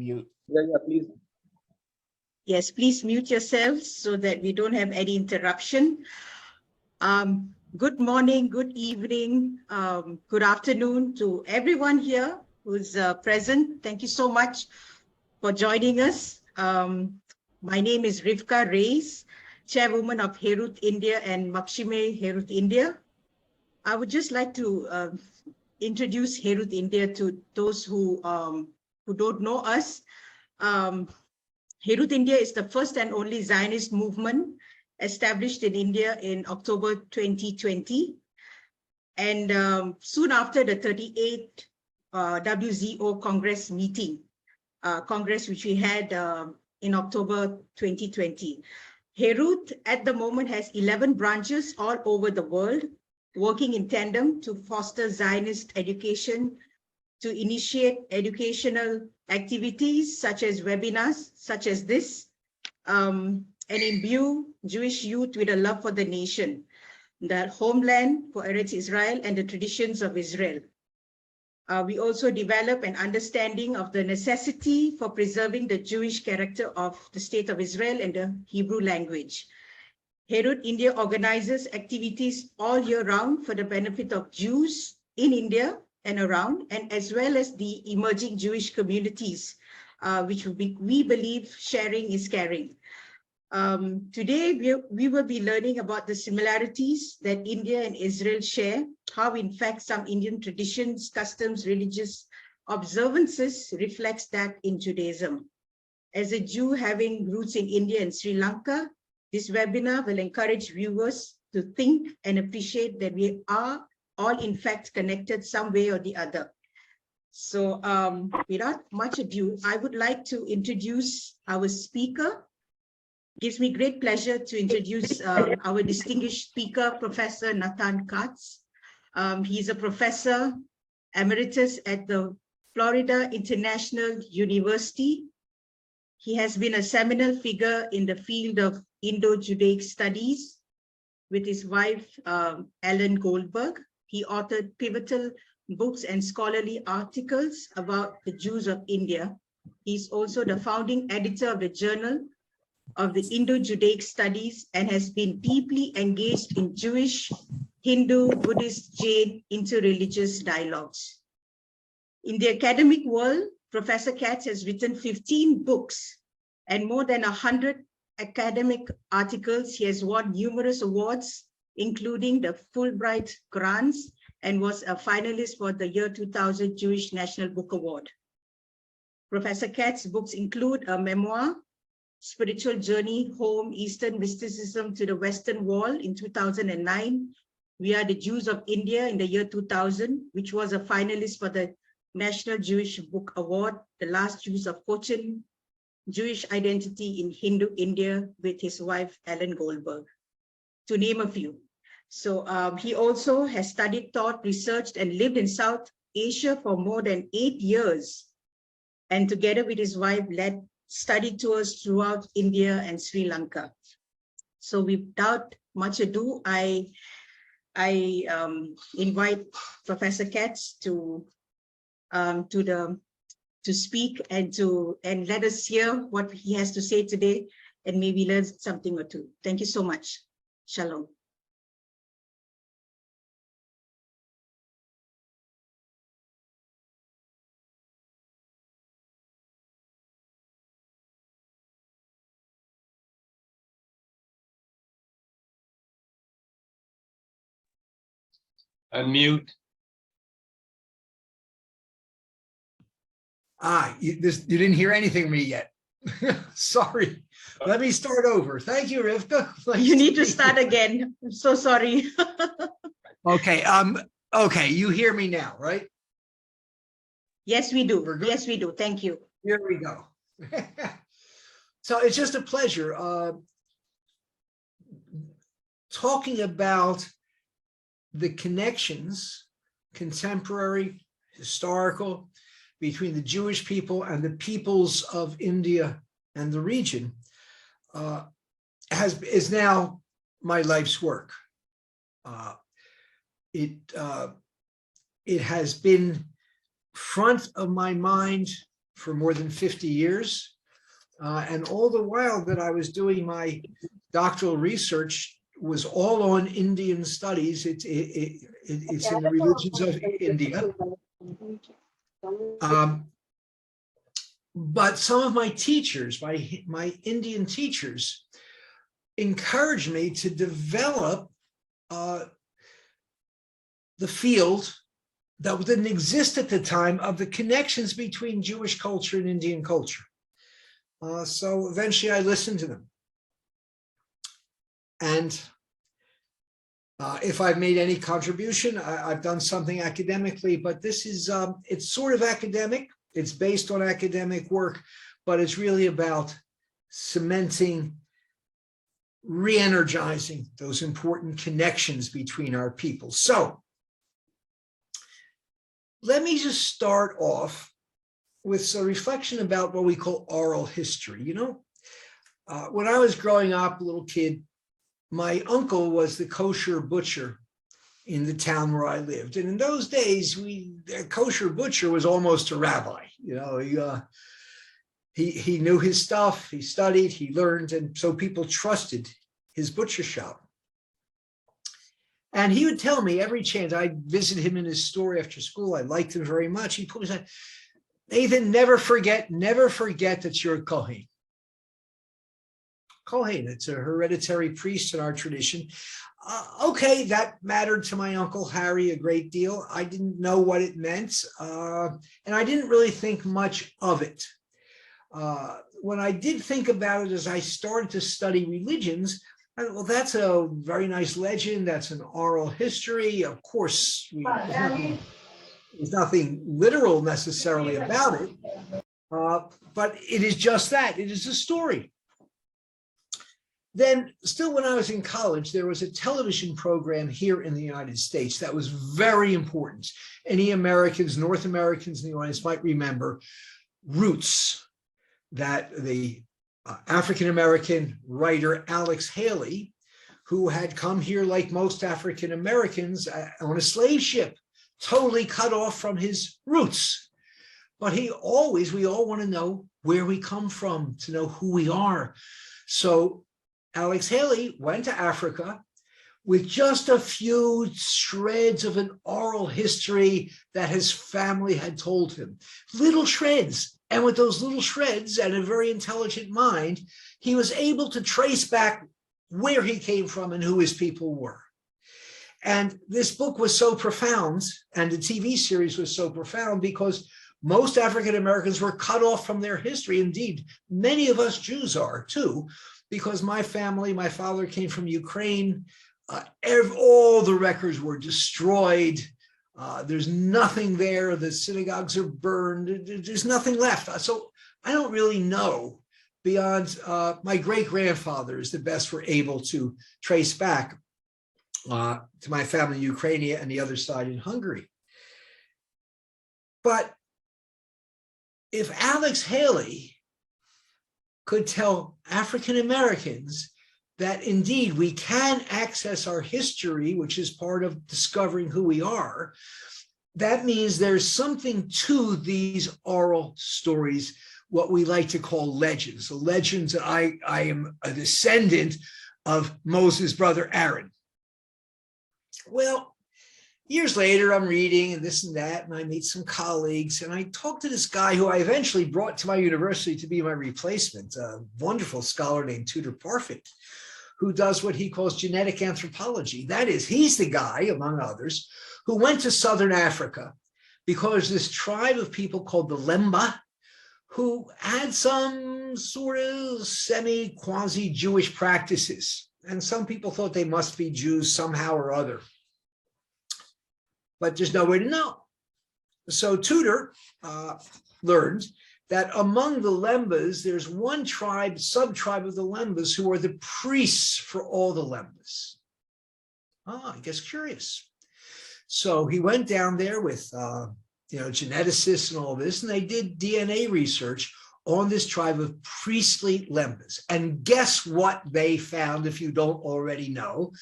Mute. Yeah, please. Yes, please mute yourselves so that we don't have any interruption. Good morning, good evening, good afternoon to everyone here who's present. Thank you so much for joining us. My name is Rivka Reis, Chairwoman of Herut India and Makshime Herut India. I would just like to introduce Herut India to those who don't know us. Herut India is the first and only Zionist movement established in India in October 2020. And soon after the 38th WZO Congress meeting, Congress which we had in October 2020. Herut at the moment has 11 branches all over the world, working in tandem to foster Zionist education, to initiate educational activities such as webinars, such as this, and imbue Jewish youth with a love for the nation, the homeland for Eretz Israel and the traditions of Israel. We also develop an understanding of the necessity for preserving the Jewish character of the State of Israel and the Hebrew language. Herut India organizes activities all year round for the benefit of Jews in India and around, and as well as the emerging Jewish communities, which we believe sharing is caring. Today, we will be learning about the similarities that India and Israel share, how in fact some Indian traditions, customs, religious observances reflects that in Judaism. As a Jew having roots in India and Sri Lanka, this webinar will encourage viewers to think and appreciate that we are all in fact connected some way or the other. So without much ado, I would like to introduce our speaker. It gives me great pleasure to introduce our distinguished speaker, Professor Nathan Katz. He's a professor emeritus at the Florida International University. He has been a seminal figure in the field of Indo-Judaic Studies with his wife, Ellen Goldberg. He authored pivotal books and scholarly articles about the Jews of India. He's also the founding editor of the Journal of the Indo-Judaic Studies and has been deeply engaged in Jewish, Hindu, Buddhist, Jain interreligious dialogues. In the academic world, Professor Katz has written 15 books and more than 100 academic articles. He has won numerous awards, including the Fulbright grants, and was a finalist for the year 2000 Jewish National Book Award. Professor Katz's books include a memoir, Spiritual Journey Home, Eastern Mysticism to the Western Wall in 2009. We Are the Jews of India in the year 2000, which was a finalist for the National Jewish Book Award, The Last Jews of Cochin, Jewish Identity in Hindu India with his wife, Ellen Goldberg, to name a few. So he also has studied, taught, researched, and lived in South Asia for more than 8 years. And together with his wife, led study tours throughout India and Sri Lanka. So without much ado, I invite Professor Katz to speak and let us hear what he has to say today and maybe learn something or two. Thank you so much. Shalom. Unmute. You didn't hear anything from me yet. Sorry. Let me start over. Thank you, Rivka. You need to start again. I'm so sorry. Okay. Okay. You hear me now, right? Yes, we do. Yes, we do. Thank you. Here we go. So it's just a pleasure talking about the connections, contemporary, historical, between the Jewish people and the peoples of India and the region is now my life's work. It has been front of my mind for more than 50 years. And all the while that I was doing my doctoral research was all on Indian studies. It's in the religions of India. But some of my teachers, my Indian teachers, encouraged me to develop the field that didn't exist at the time of the connections between Jewish culture and Indian culture. So eventually I listened to them. And if I've made any contribution, I've done something academically, but this is, it's sort of academic. It's based on academic work, but it's really about cementing, re-energizing those important connections between our people. So let me just start off with a reflection about what we call oral history. You know, when I was growing up, a little kid, my uncle was the kosher butcher in the town where I lived. And in those days, a kosher butcher was almost a rabbi. You know, he knew his stuff, he studied, he learned, and so people trusted his butcher shop. And he would tell me every chance, I'd visit him in his store after school. I liked him very much. He told me, Nathan, never forget that you're a Kohen. Kohen, it's a hereditary priest in our tradition. Okay, that mattered to my Uncle Harry a great deal. I didn't know what it meant, and I didn't really think much of it. When I did think about it as I started to study religions, I thought, well, that's a very nice legend. That's an oral history. Of course, there's nothing literal necessarily about it, but it is just that. It is a story. Then, still when I was in college, there was a television program here in the United States that was very important. Any Americans, North Americans in the audience might remember Roots, that the African-American writer Alex Haley, who had come here like most African Americans on a slave ship, totally cut off from his roots. But we all want to know where we come from, to know who we are. So Alex Haley went to Africa with just a few shreds of an oral history that his family had told him. Little shreds. And with those little shreds and a very intelligent mind, he was able to trace back where he came from and who his people were. And this book was so profound, and the TV series was so profound, because most African Americans were cut off from their history. Indeed, many of us Jews are too, because my family, my father came from Ukraine. All the records were destroyed. There's nothing there. The synagogues are burned. There's nothing left. So I don't really know beyond my great-grandfathers the best we're able to trace back to my family in Ukraine and the other side in Hungary. But if Alex Haley could tell African Americans that indeed we can access our history, which is part of discovering who we are, that means there's something to these oral stories, what we like to call legends. So legends that I am a descendant of Moses' brother Aaron. Well, years later, I'm reading and this and that, and I meet some colleagues, and I talk to this guy who I eventually brought to my university to be my replacement, a wonderful scholar named Tudor Parfit, who does what he calls genetic anthropology. That is, he's the guy, among others, who went to Southern Africa because this tribe of people called the Lemba, who had some sort of semi-quasi-Jewish practices. And some people thought they must be Jews somehow or other. But there's no way to know. So Tudor learned that among the Lembas, there's one tribe, sub-tribe of the Lembas, who are the priests for all the Lembas. I guess curious. So he went down there with geneticists and all this, and they did DNA research on this tribe of priestly Lembas. And guess what they found, if you don't already know?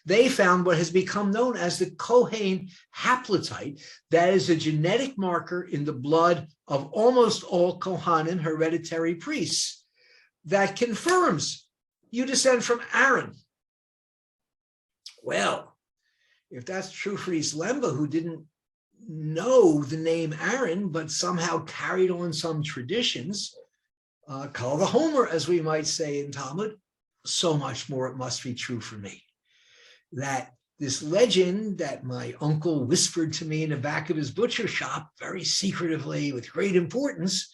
They found what has become known as the Kohen haplotype. That is a genetic marker in the blood of almost all Kohanim, hereditary priests, that confirms you descend from Aaron. Well, if that's true for these Lemba who didn't know the name Aaron, but somehow carried on some traditions, Kal Vachomer, as we might say in Talmud, so much more it must be true for me. That this legend that my uncle whispered to me in the back of his butcher shop, very secretively with great importance,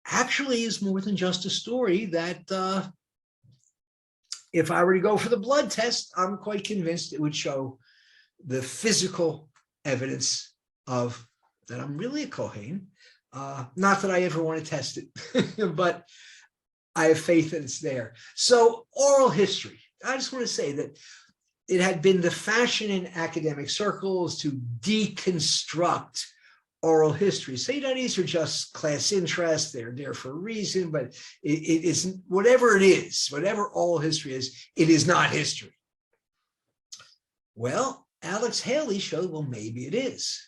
actually is more than just a story that if I were to go for the blood test, I'm quite convinced it would show the physical evidence of that I'm really a Kohen. Not that I ever want to test it, but I have faith that it's there. So oral history, I just want to say that it had been the fashion in academic circles to deconstruct oral history. Say that these are just class interests, they're there for a reason, but it isn't, whatever it is, whatever oral history is, it is not history. Well, Alex Haley showed, well, maybe it is.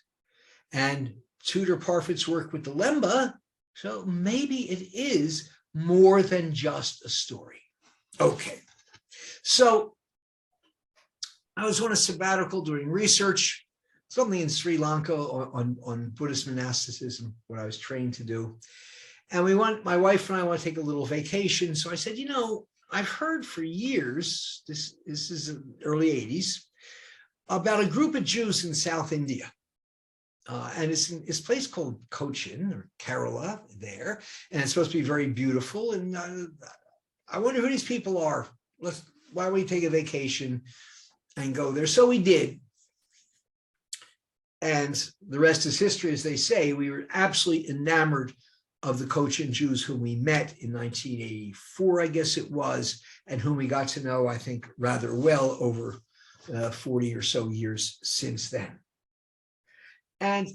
And Tudor Parfit's work with the Lemba, so maybe it is more than just a story. Okay, so I was on a sabbatical doing research, something in Sri Lanka on Buddhist monasticism, what I was trained to do. And my wife and I want to take a little vacation. So I said, you know, I've heard for years, this is the early 80s, about a group of Jews in South India. And it's a place called Cochin or Kerala there. And it's supposed to be very beautiful. And I wonder who these people are. Why don't we take a vacation and go there? So we did. And the rest is history, as they say. We were absolutely enamored of the Cochin Jews whom we met in 1984, I guess it was, and whom we got to know, I think, rather well over 40 or so years since then. And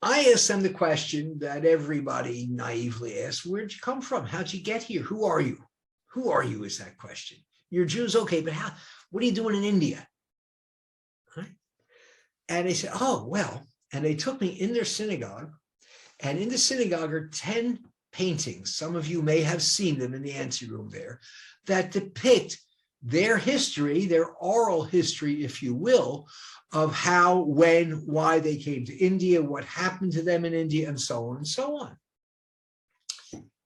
I asked them the question that everybody naively asks, where'd you come from? How'd you get here? Who are you? Who are you is that question. You're Jews, okay, but what are you doing in India? Right? And they said, oh, well, and they took me in their synagogue, and in the synagogue are 10 paintings. Some of you may have seen them in the anteroom there, that depict their history, their oral history, if you will, of how, when, why they came to India, what happened to them in India, and so on and so on.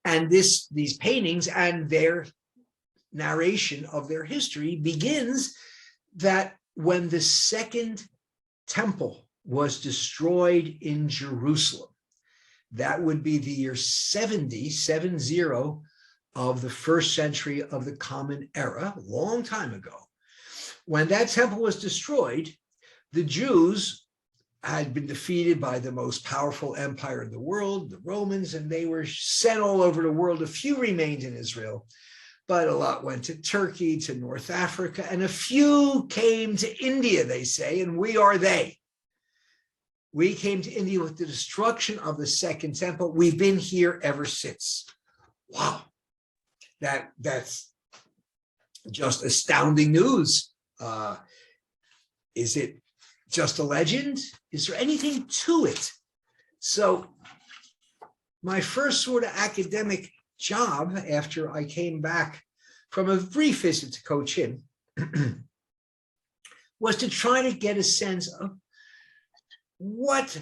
And these paintings and their narration of their history begins that when the second temple was destroyed in Jerusalem, that would be the year 70 of the first century of the Common Era, a long time ago. When that temple was destroyed, the Jews had been defeated by the most powerful empire in the world, the Romans, and they were sent all over the world. A few remained in Israel, but a lot went to Turkey, to North Africa, and a few came to India, they say, and we are they. We came to India with the destruction of the Second Temple. We've been here ever since. Wow, that's just astounding news. Is it just a legend? Is there anything to it? So my first sort of academic job after I came back from a brief visit to Cochin was to try to get a sense of what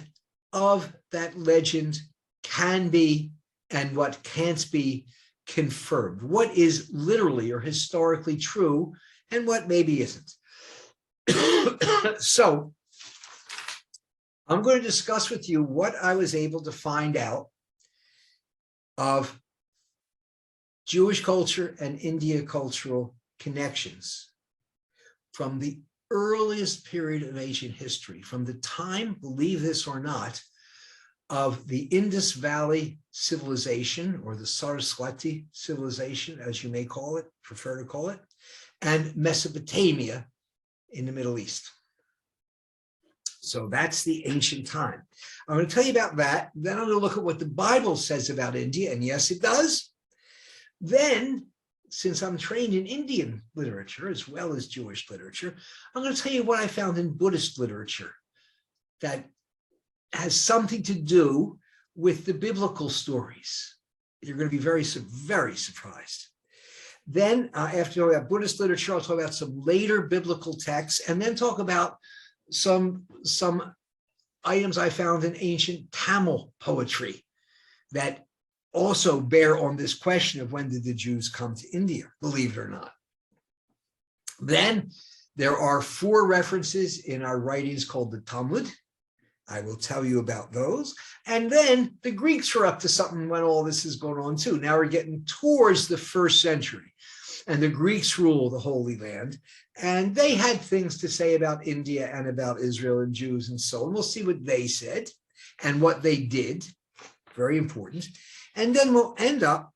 of that legend can be and what can't be confirmed. What is literally or historically true and what maybe isn't. So I'm going to discuss with you what I was able to find out of Jewish culture and India cultural connections from the earliest period of Asian history, from the time, believe this or not, of the Indus Valley civilization, or the Saraswati civilization, as you may call it, prefer to call it, and Mesopotamia in the Middle East. So that's the ancient time. I'm going to tell you about that. Then I'm going to look at what the Bible says about India. And yes, it does. Then, since I'm trained in Indian literature as well as Jewish literature, I'm going to tell you what I found in Buddhist literature that has something to do with the biblical stories. You're going to be very, very surprised. Then after talking about Buddhist literature, I'll talk about some later biblical texts and then talk about some items I found in ancient Tamil poetry that also bear on this question of when did the Jews come to India, believe it or not. Then there are 4 references in our writings called the Talmud. I will tell you about those. And then the Greeks are up to something when all this is going on too. Now we're getting towards the 1st century and the Greeks rule the Holy Land. And they had things to say about India and about Israel and Jews and so on. We'll see what they said and what they did. Very important. And then we'll end up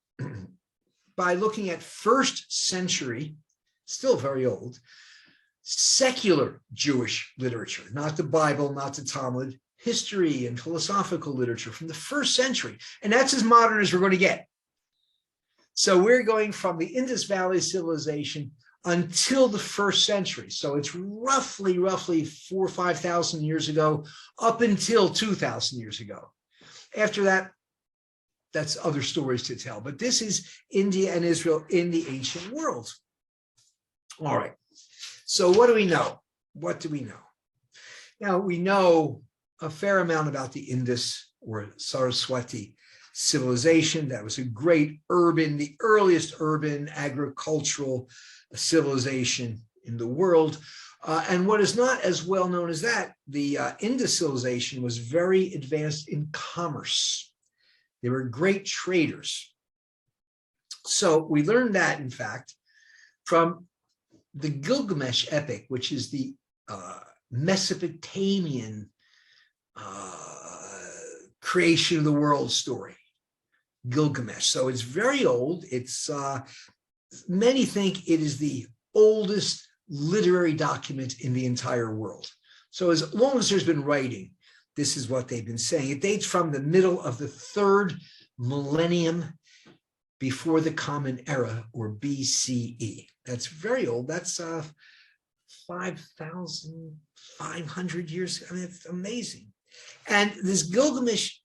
by looking at 1st century, still very old, secular Jewish literature, not the Bible, not the Talmud, history and philosophical literature from the 1st century. And that's as modern as we're going to get. So we're going from the Indus Valley civilization until the 1st century. So it's roughly 4,000 or 5,000 years ago, up until 2,000 years ago. After that, that's other stories to tell. But this is India and Israel in the ancient world. All right. So what do we know? What do we know? Now, we know a fair amount about the Indus or Saraswati civilization. That was a great urban, the earliest urban agricultural civilization in the world. And what is not as well known as that, the Indus civilization was very advanced in commerce. They were great traders. So we learned that, in fact, from the Gilgamesh epic, which is the Mesopotamian creation of the world story, Gilgamesh. So it's very old. It's many think it is the oldest literary document in the entire world. So as long as there's been writing, this is what they've been saying. It dates from the middle of the 3rd millennium before the Common Era, or BCE. That's very old. That's 5,500 years. I mean, it's amazing. And this Gilgamesh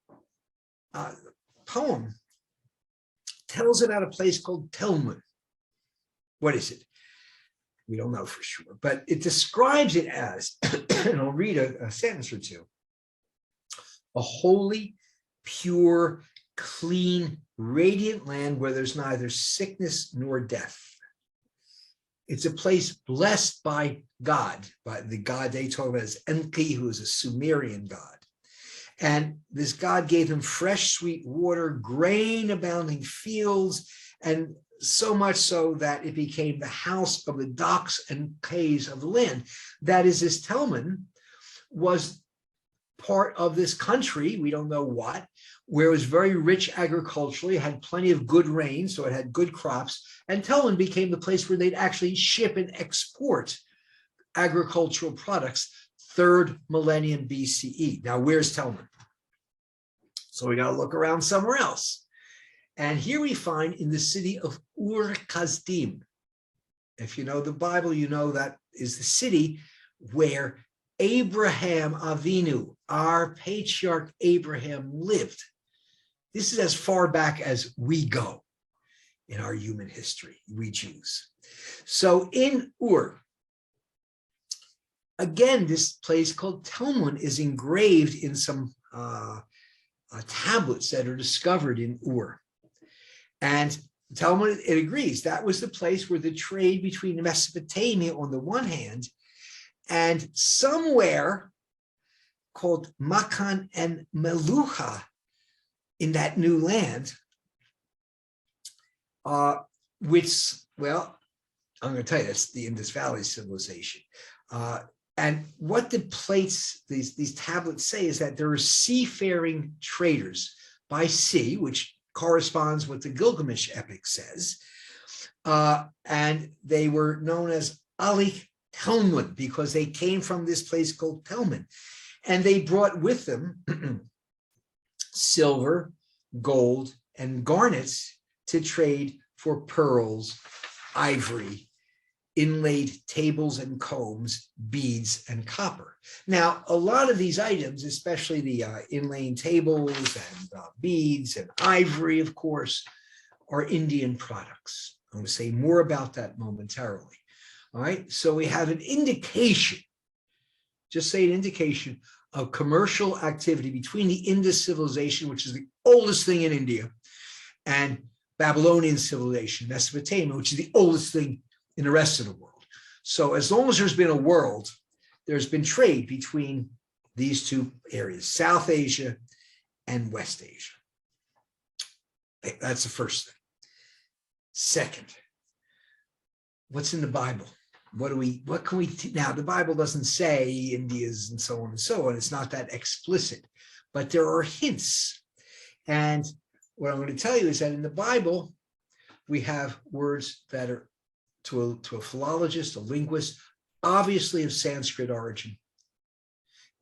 poem tells about a place called Telmun. What is it? We don't know for sure, but it describes it as, and I'll read a sentence or two, a holy, pure, clean, radiant land where there's neither sickness nor death. It's a place blessed by God, by the God they talk about as Enki, who is a Sumerian god. And this God gave them fresh, sweet water, grain abounding fields, and so much so that it became the house of the docks and quays of the land. That is, this Telmun was part of this country, we don't know what, where it was very rich agriculturally, had plenty of good rain, so it had good crops, and Telmun became the place where they'd actually ship and export agricultural products, 3rd millennium BCE. Now, where's Telmun? So we got to look around somewhere else. And here we find in the city of Ur-Kasdim. If you know the Bible, you know that is the city where Abraham Avinu, our patriarch Abraham, lived. This is as far back as we go in our human history, we Jews. So in Ur, again, this place called Telmun is engraved in some tablets that are discovered in Ur. And Telmun, it agrees, that was the place where the trade between Mesopotamia on the one hand and somewhere called Makan and Meluha in that new land, which, well, I'm going to tell you, that's the Indus Valley civilization. And what the plates, these tablets say is that there are seafaring traders by sea, which corresponds with the Gilgamesh epic says, and they were known as Alik Telmun because they came from this place called Telmun. And they brought with them silver, gold, and garnets to trade for pearls, ivory, inlaid tables and combs, beads, and copper. Now, a lot of these items, especially the inlaying tables and beads and ivory, of course, are Indian products. I'm going to say more about that momentarily. All right, so we have an indication, just say an indication of commercial activity between the Indus civilization, which is the oldest thing in India, and Babylonian civilization, Mesopotamia, which is the oldest thing in the rest of the world. So as long as there's been a world, there's been trade between these two areas, South Asia and West Asia. That's the first thing. Second, what's in the Bible? What can we, now the Bible doesn't say India's and so on and so on. It's not that explicit, but there are hints. And what I'm going to tell you is that in the Bible, we have words that are, to a philologist, a linguist, obviously of Sanskrit origin.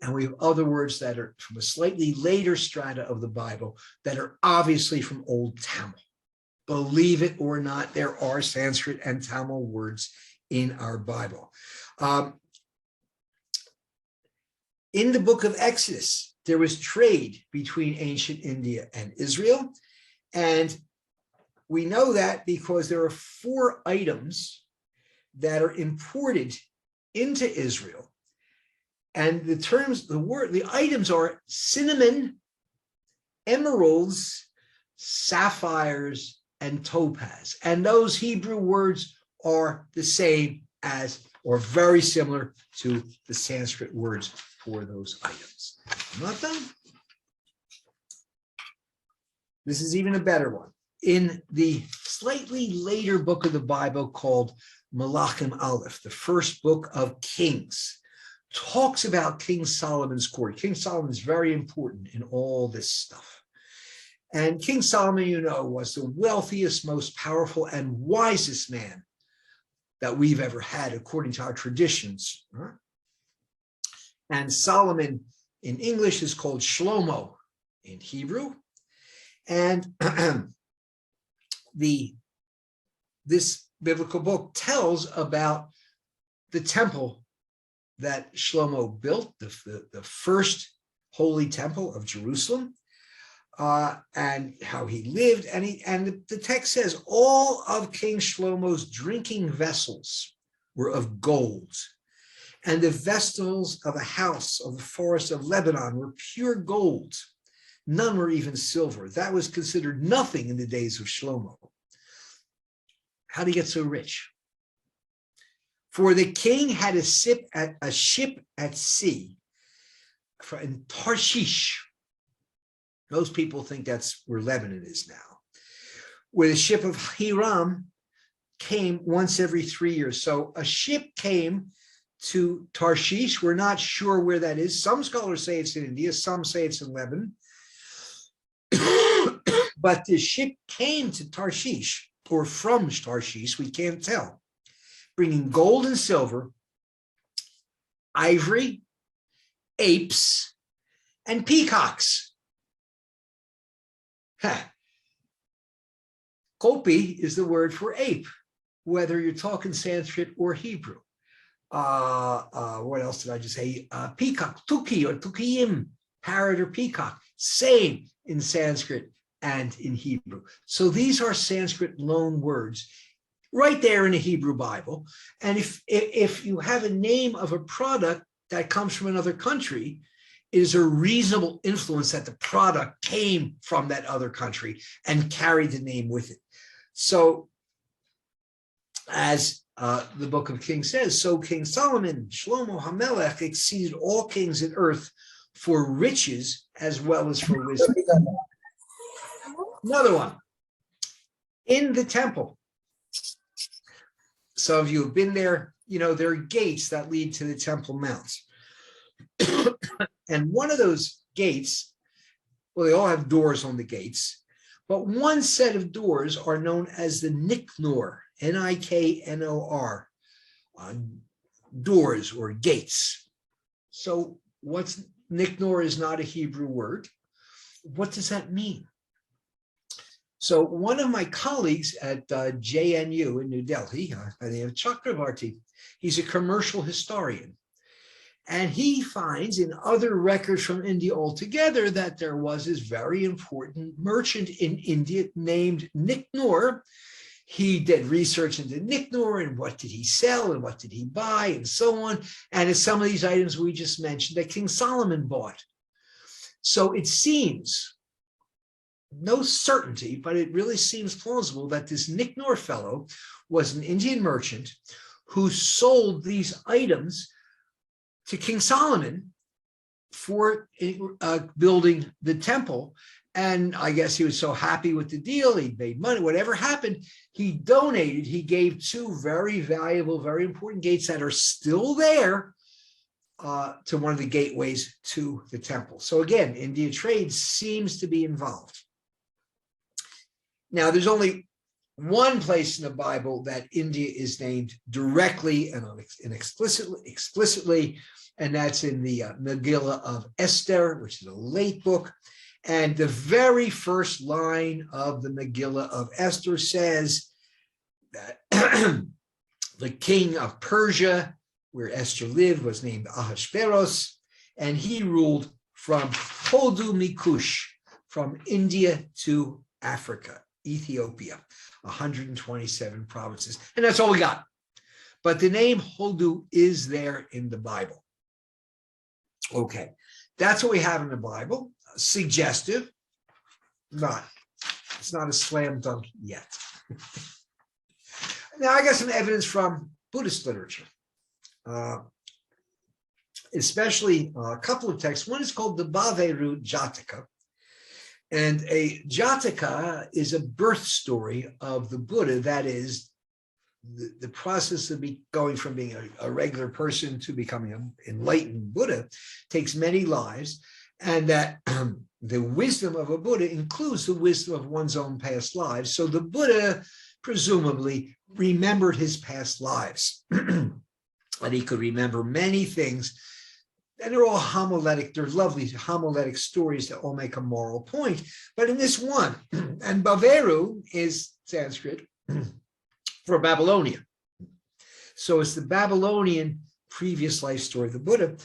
And we have other words that are from a slightly later strata of the Bible that are obviously from Old Tamil. Believe it or not, there are Sanskrit and Tamil words in our Bible. In the book of Exodus, there was trade between ancient India and Israel. And we know that because there are 4 items that are imported into Israel. And the terms, the items are cinnamon, emeralds, sapphires, and topaz. And those Hebrew words are the same as, or very similar to the Sanskrit words for those items. I'm not done. This is even a better one. In the slightly later book of the Bible called Malachim Aleph, the first book of Kings, talks about King Solomon's court. King Solomon is very important in all this stuff. And King Solomon, you know, was the wealthiest, most powerful, and wisest man that we've ever had, according to our traditions. And Solomon in English is called Shlomo in Hebrew. And this biblical book tells about the temple that Shlomo built, the first holy temple of Jerusalem, and how he lived. And the text says all of King Shlomo's drinking vessels were of gold, and the vessels of the house of the forest of Lebanon were pure gold. None were even silver. That was considered nothing in the days of Shlomo. How did he get so rich? For the king had a ship at sea in Tarshish. Most people think that's where Lebanon is now, where the ship of Hiram came once every 3 years. So a ship came to Tarshish. We're not sure where that is. Some scholars say it's in India. Some say it's in Lebanon. But the ship came to Tarshish, or from Tarshish, we can't tell, bringing gold and silver, ivory, apes, and peacocks. Kopi is the word for ape, whether you're talking Sanskrit or Hebrew. What else did I just say? Peacock, tuki or tukiyim, parrot or peacock, same in Sanskrit and in Hebrew. So these are Sanskrit loan words right there in the Hebrew Bible. And if you have a name of a product that comes from another country, it is a reasonable influence that the product came from that other country and carried the name with it. So as the book of Kings says, so King Solomon, Shlomo HaMelech, exceeded all kings in earth for riches as well as for wisdom. Another one, in the temple. Some of you have been there. You know, there are gates that lead to the Temple Mount. And one of those gates, well, they all have doors on the gates, but one set of doors are known as the Niknor, Niknor, doors or gates. So what's Nicanor is not a Hebrew word. What does that mean? So one of my colleagues at JNU in New Delhi, by the name of Chakravarti, he's a commercial historian. And he finds in other records from India altogether that there was this very important merchant in India named Nicanor. He did research into Nicanor and what did he sell and what did he buy and so on. And it's some of these items we just mentioned that King Solomon bought. So it seems, no certainty, but it really seems plausible that this Nicanor fellow was an Indian merchant who sold these items to King Solomon for building the temple. And I guess he was so happy with the deal, he made money, whatever happened, he donated, he gave 2 very valuable, very important gates that are still there to one of the gateways to the temple. So again, India trade seems to be involved. Now, there's only one place in the Bible that India is named directly and explicitly, and that's in the Megillah of Esther, which is a late book. And the very first line of the Megillah of Esther says that the king of Persia, where Esther lived, was named Ahasuerus, and he ruled from Hodu Mikush, from India to Africa, Ethiopia, 127 provinces. And that's all we got. But the name Hodu is there in the Bible. Okay, that's what we have in the Bible. Suggestive, it's not a slam dunk yet. Now, I got some evidence from Buddhist literature, especially a couple of texts. One is called the Baveru Jataka. And a Jataka is a birth story of the Buddha. That is, the process of going from being a regular person to becoming an enlightened Buddha takes many lives, and that the wisdom of a Buddha includes the wisdom of one's own past lives. So the Buddha presumably remembered his past lives, and he could remember many things. And they're all homiletic, they're lovely homiletic stories that all make a moral point. But in this one, and Baveru is Sanskrit for Babylonia. So it's the Babylonian previous life story of the Buddha.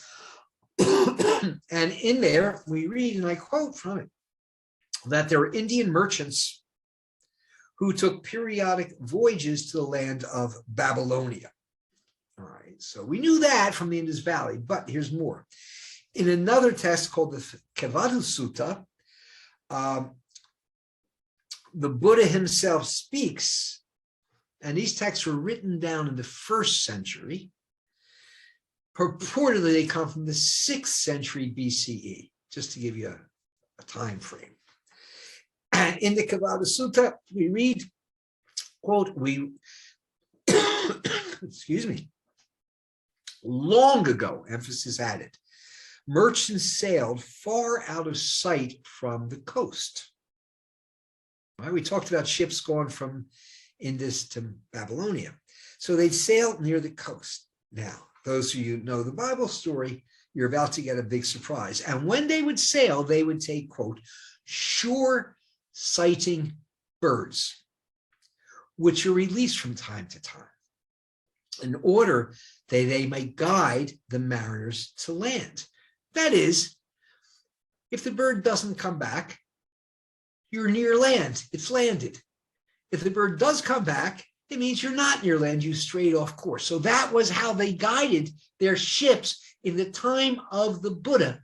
And in there, we read, and I quote from it, that there were Indian merchants who took periodic voyages to the land of Babylonia. All right, so we knew that from the Indus Valley, but here's more. In another text called the Kevadu Sutta, the Buddha himself speaks, and these texts were written down in the 1st century. Purportedly, they come from the 6th century BCE, just to give you a time frame. And in the Kevadu Sutta, we read, quote, excuse me, long ago, emphasis added, merchants sailed far out of sight from the coast. Right? We talked about ships going from Indus to Babylonia. So they'd sail near the coast. Now, those of you who know the Bible story, you're about to get a big surprise. And when they would sail, they would take, quote, shore-sighting birds, which are released from time to time, in order that they may guide the mariners to land. That is, if the bird doesn't come back, you're near land, it's landed. If the bird does come back, it means you're not near land, you strayed off course. So that was how they guided their ships in the time of the Buddha,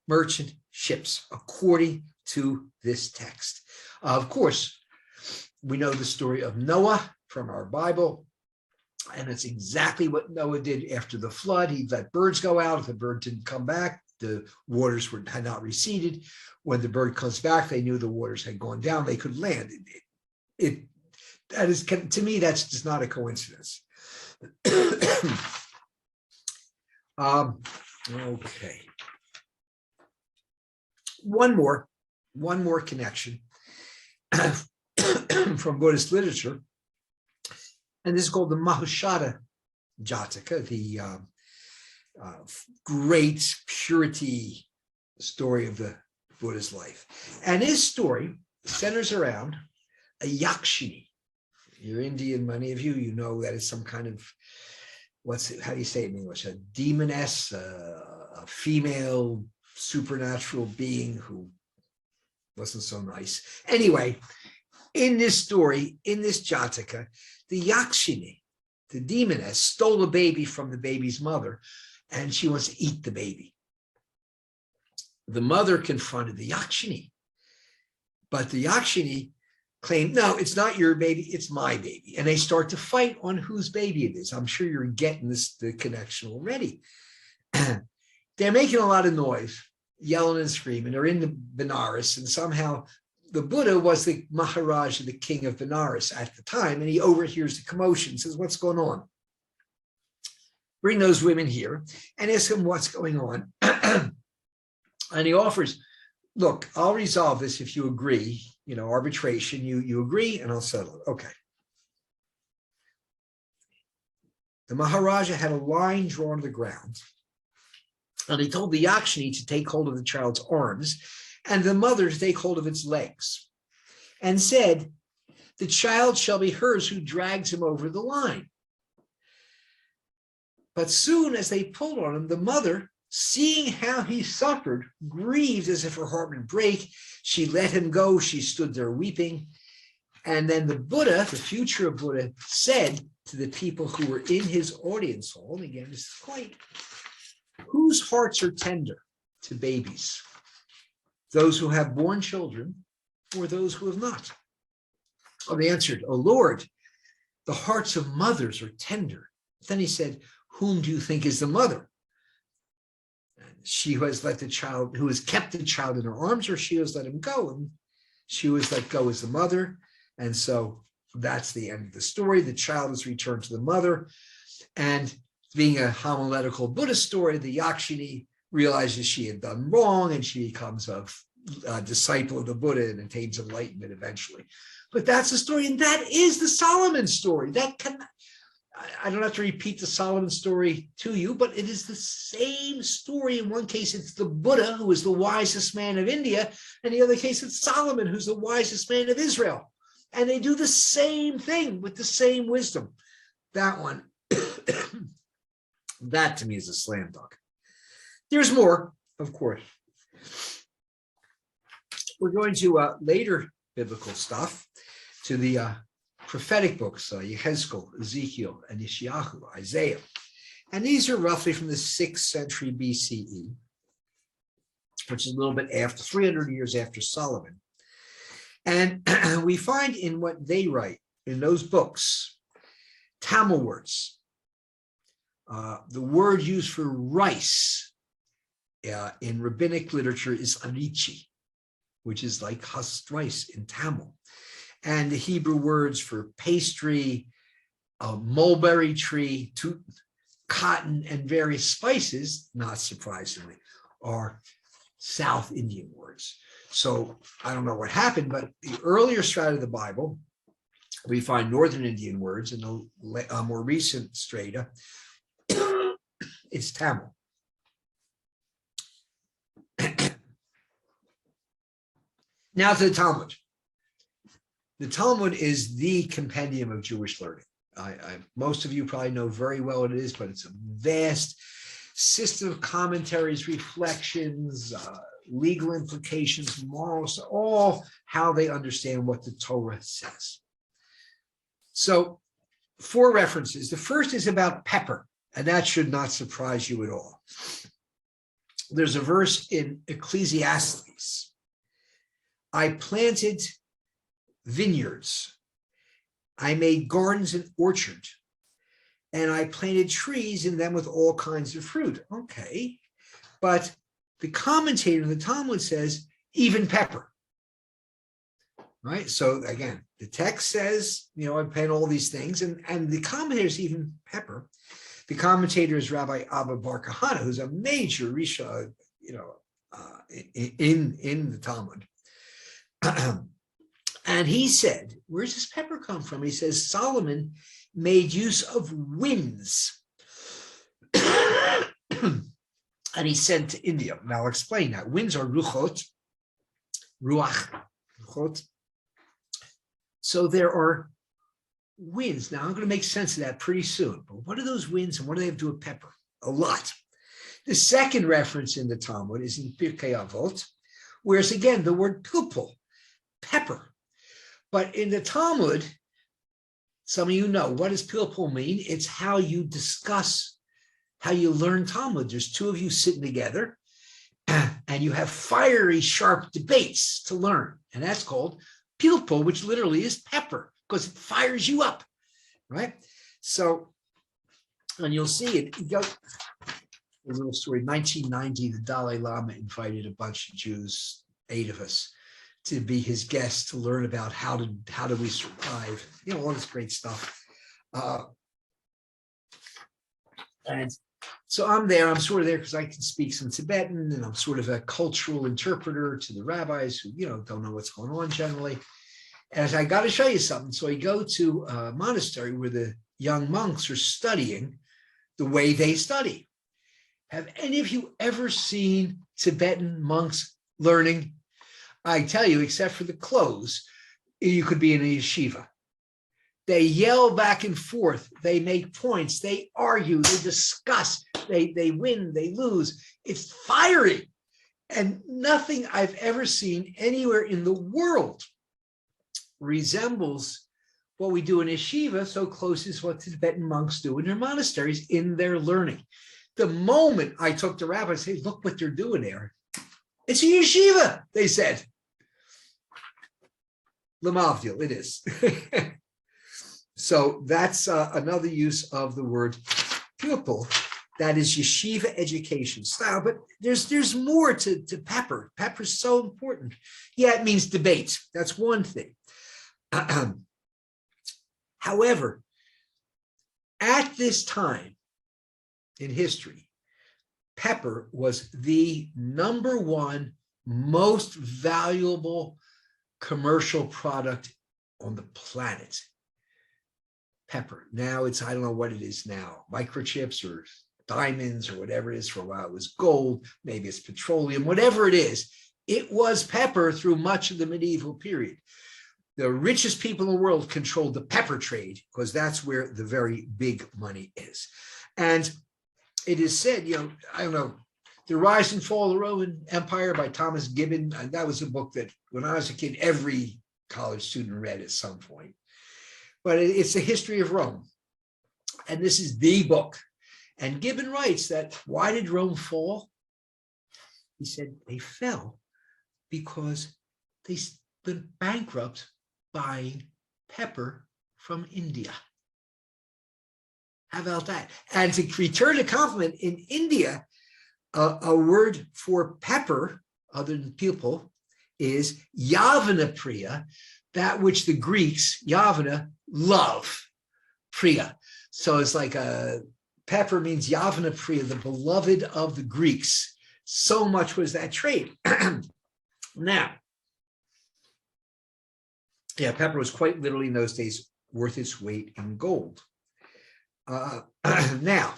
merchant ships, according to this text. Of course, we know the story of Noah from our Bible, and it's exactly what Noah did after the flood. He let birds go out. If the bird didn't come back, the waters had not receded. When the bird comes back, they knew the waters had gone down. They could land. That is, to me, that's just not a coincidence. Okay. One more connection from Buddhist literature, and this is called the Mahushada Jataka, the great purity story of the Buddha's life. And his story centers around a yakshini. You're Indian, many of you, you know that it's some kind of, how do you say it in English? A demoness, a female supernatural being who wasn't so nice. Anyway, in this story, in this Jataka, the yakshini, the demoness, stole a baby from the baby's mother, and she wants to eat the baby. The mother confronted the yakshini, but the yakshini claimed, no, it's not your baby, it's my baby. And they start to fight on whose baby it is. I'm sure you're getting the connection already. They're making a lot of noise, yelling and screaming. They're in the Benares, and somehow the Buddha was the Maharaja, the king of Benares at the time, and he overhears the commotion, says, what's going on? Bring those women here and ask them what's going on. And he offers, look, I'll resolve this if you agree, arbitration, you agree and I'll settle it. Okay. The Maharaja had a line drawn on the ground, and he told the yakshini to take hold of the child's arms and the mother to take hold of its legs, and said, the child shall be hers who drags him over the line. But soon as they pulled on him, the mother, seeing how he suffered, grieved as if her heart would break. She let him go. She stood there weeping. And then the Buddha, the future Buddha, said to the people who were in his audience hall, and again, this is quite, whose hearts are tender to babies? Those who have born children or those who have not? Oh, they answered, oh Lord, the hearts of mothers are tender. Then he said, whom do you think is the mother? She who has let the child, who has kept the child in her arms, or she who has let him go? And she who has let go is the mother. And so that's the end of the story. The child is returned to the mother. And being a homiletical Buddhist story, the yakshini realizes she had done wrong, and she becomes a disciple of the Buddha and attains enlightenment eventually. But that's the story, and that is the Solomon story. I don't have to repeat the Solomon story to you, but it is the same story. In one case, it's the Buddha, who is the wisest man of India, and the other case, it's Solomon, who's the wisest man of Israel. And they do the same thing with the same wisdom. That one, that to me is a slam dunk. There's more, of course. We're going to later biblical stuff, to the prophetic books, Yehezkel, Ezekiel, and Yeshayahu, Isaiah. And these are roughly from the 6th century BCE, which is a little bit after, 300 years after Solomon. And we find in what they write in those books, Tamil words. The word used for rice in rabbinic literature is anichi, which is like husked rice in Tamil. And the Hebrew words for pastry, mulberry tree, cotton, and various spices, not surprisingly, are South Indian words. So I don't know what happened, but the earlier strata of the Bible, we find Northern Indian words, and the more recent strata, it's Tamil. Now to the Talmud. The Talmud is the compendium of Jewish learning. Most of you probably know very well what it is, but it's a vast system of commentaries, reflections, legal implications, morals, all how they understand what the Torah says. So 4 references. The first is about pepper, and that should not surprise you at all. There's a verse in Ecclesiastes. I planted vineyards, I made gardens and orchards, and I planted trees in them with all kinds of fruit. Okay, but the commentator of the Talmud says, even pepper. Right? So again, the text says, I planted all these things, and the commentator is even pepper. The commentator is Rabbi Abba Bar Kahana, who's a major Risha, in the Talmud. And he said, where does this pepper come from? He says, Solomon made use of winds and he sent to India. Now I'll explain that. Winds are ruchot, ruach, ruchot. So there are winds. Now I'm going to make sense of that pretty soon. But what are those winds and what do they have to do with pepper? A lot. The second reference in the Talmud is in Pirkei Avot, whereas again, the word pilpul, pepper. But in the Talmud, some of you know, what does pilpul mean? It's how you discuss, how you learn Talmud. There's two of you sitting together and you have fiery, sharp debates to learn. And that's called pilpul, which literally is pepper, because it fires you up, right? So, and you'll see it. A little story, 1990, the Dalai Lama invited a bunch of Jews, 8 of us, to be his guests to learn about how do we survive, all this great stuff. And so I'm sort of there because I can speak some Tibetan, and I'm sort of a cultural interpreter to the rabbis who, don't know what's going on generally. And I got to show you something. So I go to a monastery where the young monks are studying the way they study. Have any of you ever seen Tibetan monks learning? I tell you, except for the clothes, you could be in a yeshiva. They yell back and forth. They make points. They argue. They discuss. They win. They lose. It's fiery. And nothing I've ever seen anywhere in the world resembles what we do in yeshiva so close as what Tibetan monks do in their monasteries in their learning. The moment I took the rabbi and said, look what they're doing there. It's a yeshiva, they said. Lamavdil, it is. So that's another use of the word pupil. That is yeshiva education style. But there's more to pepper. Pepper's so important. Yeah, it means debate. That's one thing. However, at this time in history, pepper was the #1 most valuable commercial product on the planet. Pepper. Now it's, I don't know what it is now, microchips or diamonds or whatever it is. For a while it was gold, maybe it's petroleum, whatever it is. It was pepper through much of the medieval period. The richest people in the world controlled the pepper trade because that's where the very big money is. And it is said, I don't know, The Rise and Fall of the Roman Empire by Thomas Gibbon. And that was a book that when I was a kid, every college student read at some point. But it's the history of Rome. And this is the book. And Gibbon writes that, why did Rome fall? He said they fell because they went bankrupt buying pepper from India. How about that? And to return a compliment, in India, a word for pepper, other than pupil, is yavana priya, that which the Greeks, yavana, love, priya. So it's like pepper means yavana priya, the beloved of the Greeks. So much was that trade. Now, yeah, pepper was quite literally in those days worth its weight in gold. Now,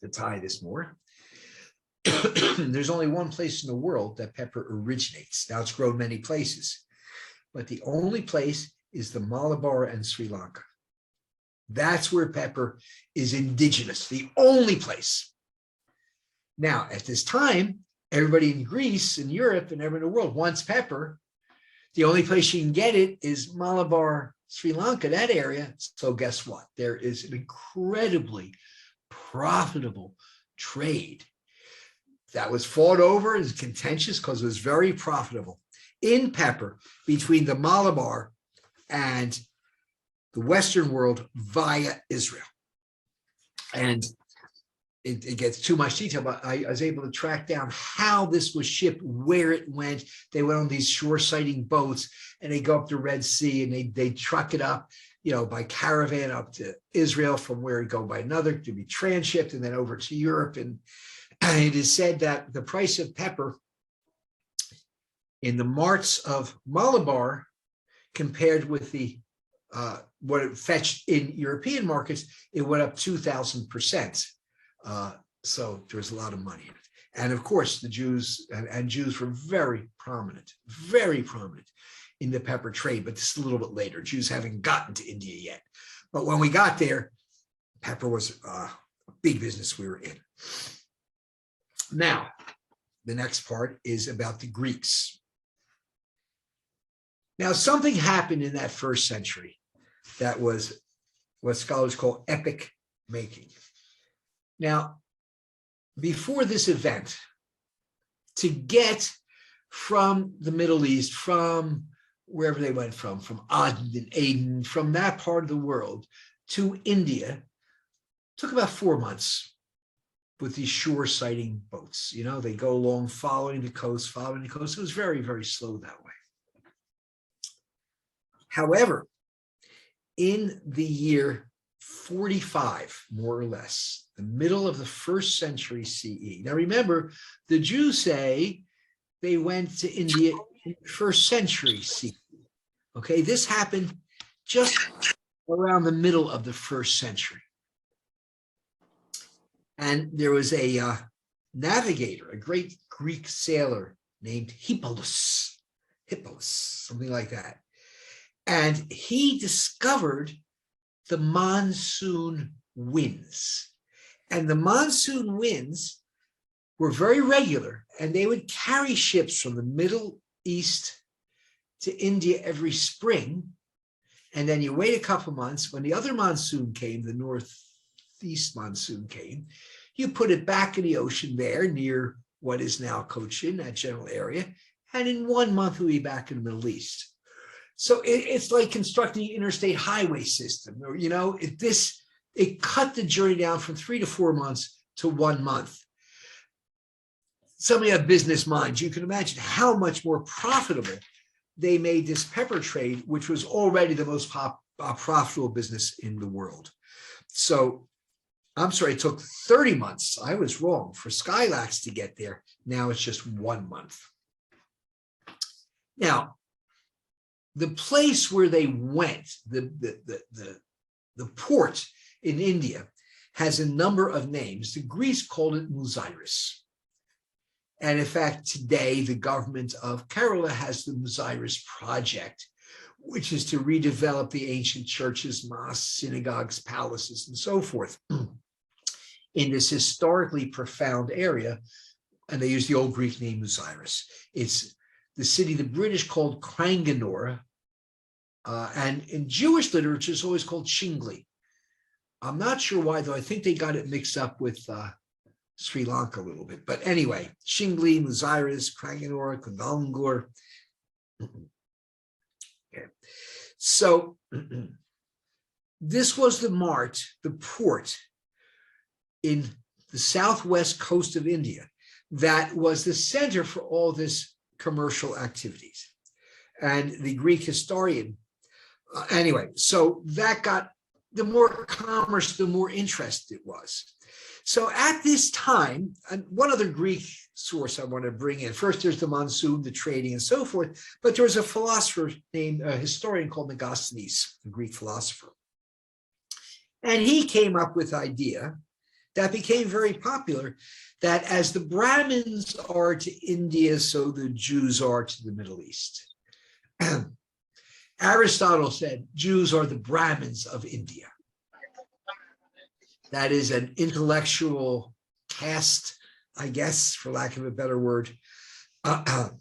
to tie this more, there's only one place in the world that pepper originates. Now it's grown many places, but the only place is the Malabar and Sri Lanka. That's where pepper is indigenous, the only place. Now, at this time, everybody in Greece and Europe and everywhere in the world wants pepper. The only place you can get it is Malabar, Sri Lanka, that area. So guess what? There is an incredibly profitable trade that was fought over and contentious because it was very profitable in pepper between the Malabar and the Western world via Israel. And it gets too much detail, but I was able to track down how this was shipped, where it went. They went on these shore-sighting boats and they go up the Red Sea and they truck it up, by caravan up to Israel, from where it go by another to be transshipped and then over to Europe. And it is said that the price of pepper in the marts of Malabar compared with the what it fetched in European markets, it went up 2,000%. So there's a lot of money in it. And of course, the Jews and Jews were very prominent in the pepper trade, but this is a little bit later. Jews haven't gotten to India yet. But when we got there, pepper was a big business we were in. Now, the next part is about the Greeks. Now, something happened in that first century that was what scholars call epic making. Now, before this event, to get from the Middle East, from wherever they went from Aden and Aden, from that part of the world to India, took about 4 months with these shore sighting boats. You know, they go along following the coast. It was very, very slow that way. However, in the year 45, more or less, the middle of the first century CE. Now remember, the Jews say they went to India in the first century CE. Okay, this happened just around the middle of the first century. And there was a navigator, a great Greek sailor named Hippalus, something like that. And he discovered the monsoon winds. And the monsoon winds were very regular, and they would carry ships from the Middle East to India every spring. And then you wait a couple months. When the other monsoon came, the northeast monsoon came, you put it back in the ocean there near what is now Cochin, that general area. And in 1 month, we'll be back in the Middle East. So it's like constructing the interstate highway system. Or, you know, it cut the journey down from 3 to 4 months to 1 month. Some of you have business minds. You can imagine how much more profitable they made this pepper trade, which was already the most profitable business in the world. So I'm sorry, it took 30 months. I was wrong for Skylax to get there. Now it's just 1 month. Now, the place where they went, the port in India, has a number of names. The Greeks called it Muziris. And in fact, today, the government of Kerala has the Muziris Project, which is to redevelop the ancient churches, mosques, synagogues, palaces, and so forth in this historically profound area. And they use the old Greek name Muziris. It's the city the British called Cranganore, and in Jewish literature, it's always called Shingli. I'm not sure why, though. I think they got it mixed up with Sri Lanka a little bit. But anyway, Shingli, Muziris, Cranganore, Kundalangur. Okay. So this was the port in the southwest coast of India that was the center for all this commercial activities. And the Greek historian, anyway, so that got, the more commerce, the more interest it was. So at this time, and one other Greek source I want to bring in. First, there's the monsoon, the trading, and so forth. But there was a philosopher named, a historian called Megasthenes, a Greek philosopher. And he came up with an idea that became very popular, that as the Brahmins are to India, so the Jews are to the Middle East. Aristotle said, Jews are the Brahmins of India. That is an intellectual caste, I guess, for lack of a better word. And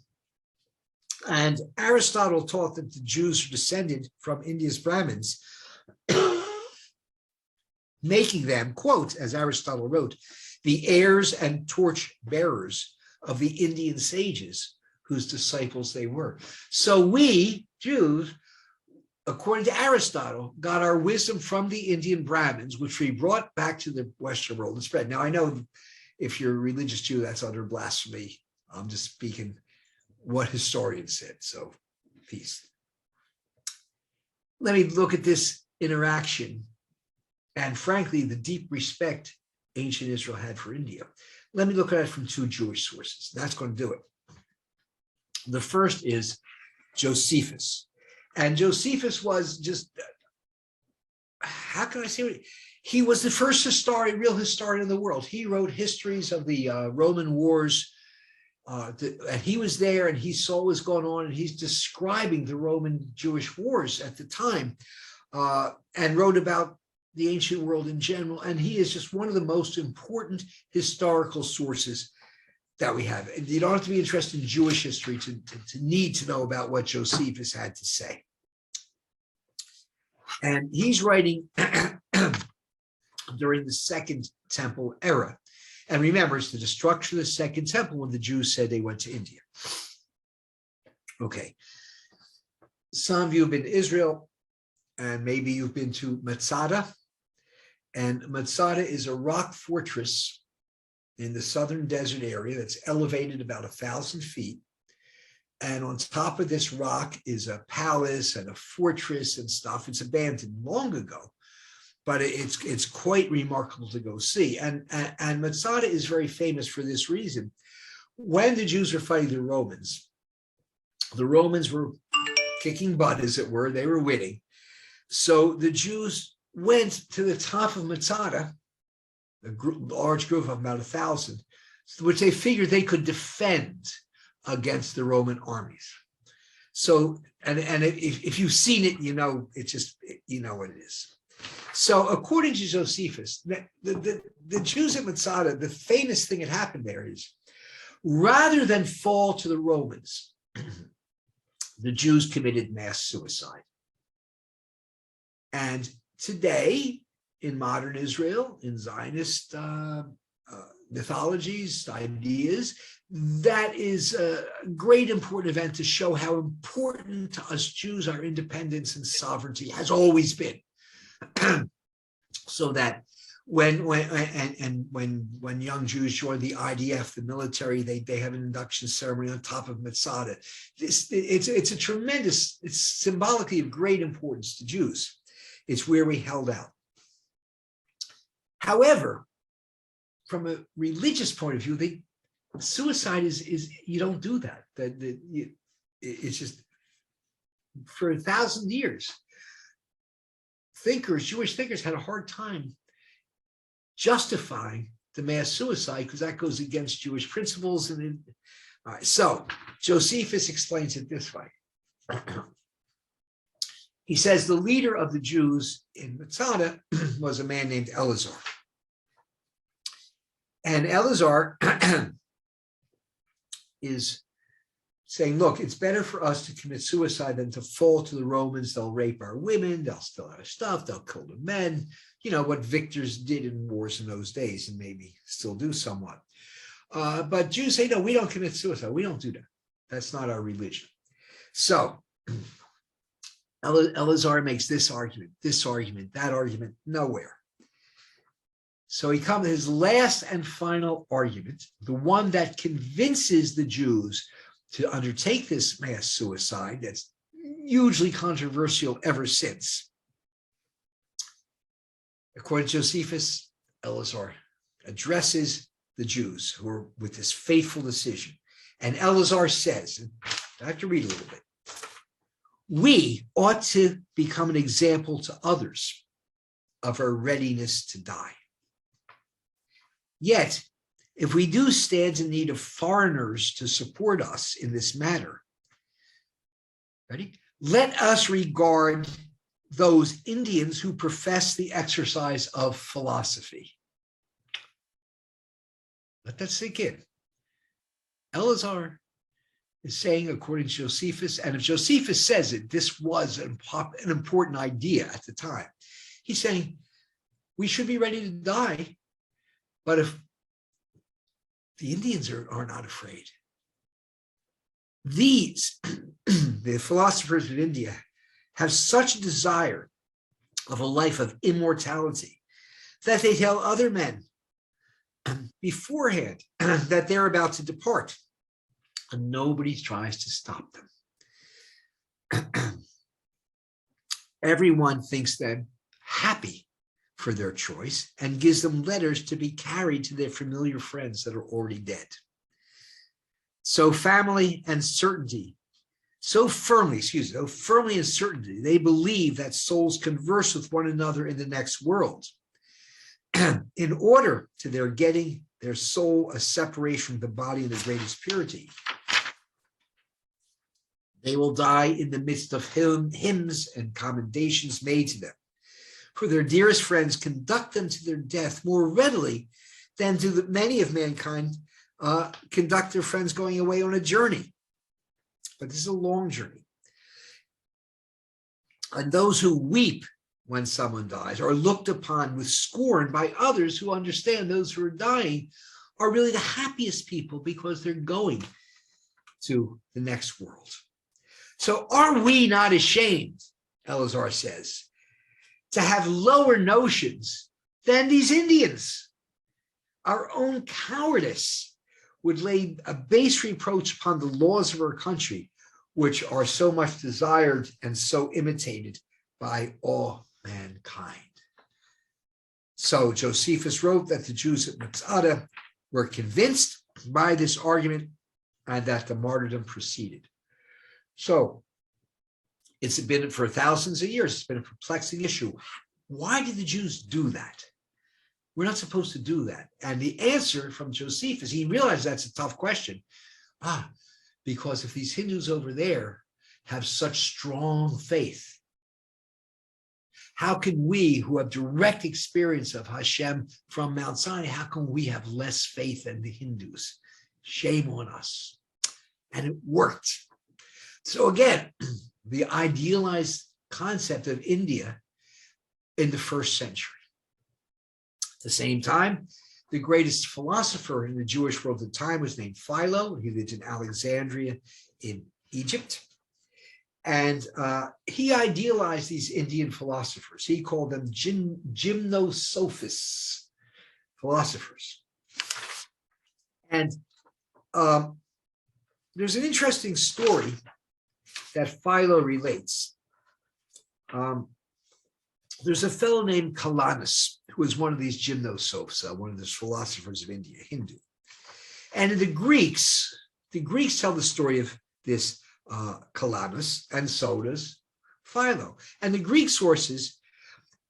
Aristotle taught that the Jews are descended from India's Brahmins, making them, quote, as Aristotle wrote, the heirs and torch bearers of the Indian sages whose disciples they were. So we, Jews, according to Aristotle, got our wisdom from the Indian Brahmins, which we brought back to the Western world and spread. Now, I know if you're a religious Jew, that's utter blasphemy. I'm just speaking what historians said, so peace. Let me look at this interaction and, frankly, the deep respect ancient Israel had for India. Let me look at it from two Jewish sources. That's going to do it. The first is Josephus. And Josephus was just, how can I say it? He was the first real historian in the world. He wrote histories of the Roman wars. And he was there and he saw what was going on, and he's describing the Roman-Jewish wars at the time, and wrote about the ancient world in general. And he is just one of the most important historical sources that we have. And you don't have to be interested in Jewish history to need to know about what Josephus had to say. And he's writing during the Second Temple era. And remember, it's the destruction of the Second Temple when the Jews said they went to India. Okay. Some of you have been to Israel, and maybe you've been to Masada. And Masada is a rock fortress in the southern desert area that's elevated about 1,000 feet. And on top of this rock is a palace and a fortress and stuff. It's abandoned long ago, but it's quite remarkable to go see. And Masada is very famous for this reason. When the Jews were fighting the Romans were kicking butt, as it were. They were winning. So the Jews went to the top of Masada, a large group of about 1,000, which they figured they could defend against the Roman armies. So, and if you've seen it, you know, you know what it is. So according to Josephus, the Jews at Masada, the famous thing that happened there is, rather than fall to the Romans, the Jews committed mass suicide. And today, in modern Israel, in Zionist mythologies, ideas, that is a great important event to show how important to us Jews our independence and sovereignty has always been. So that when young Jews join the IDF, the military, they have an induction ceremony on top of Masada. It's a tremendous, it's symbolically of great importance to Jews. It's where we held out. However, from a religious point of view, suicide is you don't do that. It's just, for 1,000 years, Jewish thinkers had a hard time justifying the mass suicide because that goes against Jewish principles. All right, so Josephus explains it this way. He says the leader of the Jews in Masada was a man named Eleazar. And Eleazar is saying, look, it's better for us to commit suicide than to fall to the Romans. They'll rape our women, they'll steal our stuff, they'll kill the men, you know, what victors did in wars in those days, and maybe still do somewhat. But Jews say, no, we don't commit suicide. We don't do that. That's not our religion. So Eleazar makes this argument, that argument, nowhere. So he comes to his last and final argument, the one that convinces the Jews to undertake this mass suicide that's hugely controversial ever since. According to Josephus, Eleazar addresses the Jews who are with this fateful decision. And Eleazar says, and I have to read a little bit, we ought to become an example to others of our readiness to die. Yet, if we do stand in need of foreigners to support us in this matter, let us regard those Indians who profess the exercise of philosophy. Let that sink in. Eleazar is saying, according to Josephus, and if Josephus says it, this was an important idea at the time. He's saying we should be ready to die, but if the Indians are not afraid. These, the philosophers of India, have such a desire of a life of immortality that they tell other men beforehand that they're about to depart, and nobody tries to stop them. Everyone thinks them happy for their choice and gives them letters to be carried to their familiar friends that are already dead. So firmly and certainty, they believe that souls converse with one another in the next world. in order to their getting their soul a separation from the body in the greatest purity, they will die in the midst of hymns and commendations made to them. For their dearest friends conduct them to their death more readily than do many of mankind conduct their friends going away on a journey. But this is a long journey. And those who weep when someone dies are looked upon with scorn by others who understand those who are dying are really the happiest people because they're going to the next world. So are we not ashamed, Elazar says, to have lower notions than these Indians? Our own cowardice would lay a base reproach upon the laws of our country, which are so much desired and so imitated by all mankind. So Josephus wrote that the Jews at Masada were convinced by this argument and that the martyrdom proceeded. So it's been for thousands of years, it's been a perplexing issue. Why did the Jews do that? We're not supposed to do that. And the answer from Josephus, he realized that's a tough question. Because if these Hindus over there have such strong faith, how can we who have direct experience of Hashem from Mount Sinai, how can we have less faith than the Hindus? Shame on us. And it worked. So again, the idealized concept of India in the first century. At the same time, the greatest philosopher in the Jewish world at the time was named Philo. He lived in Alexandria in Egypt. And he idealized these Indian philosophers. He called them gymnosophists, philosophers. And there's an interesting story that Philo relates. There's a fellow named Calanus, who was one of these gymnosophs, one of the philosophers of India, Hindu. And the Greeks tell the story of this Calanus, and so does Philo. And the Greek sources,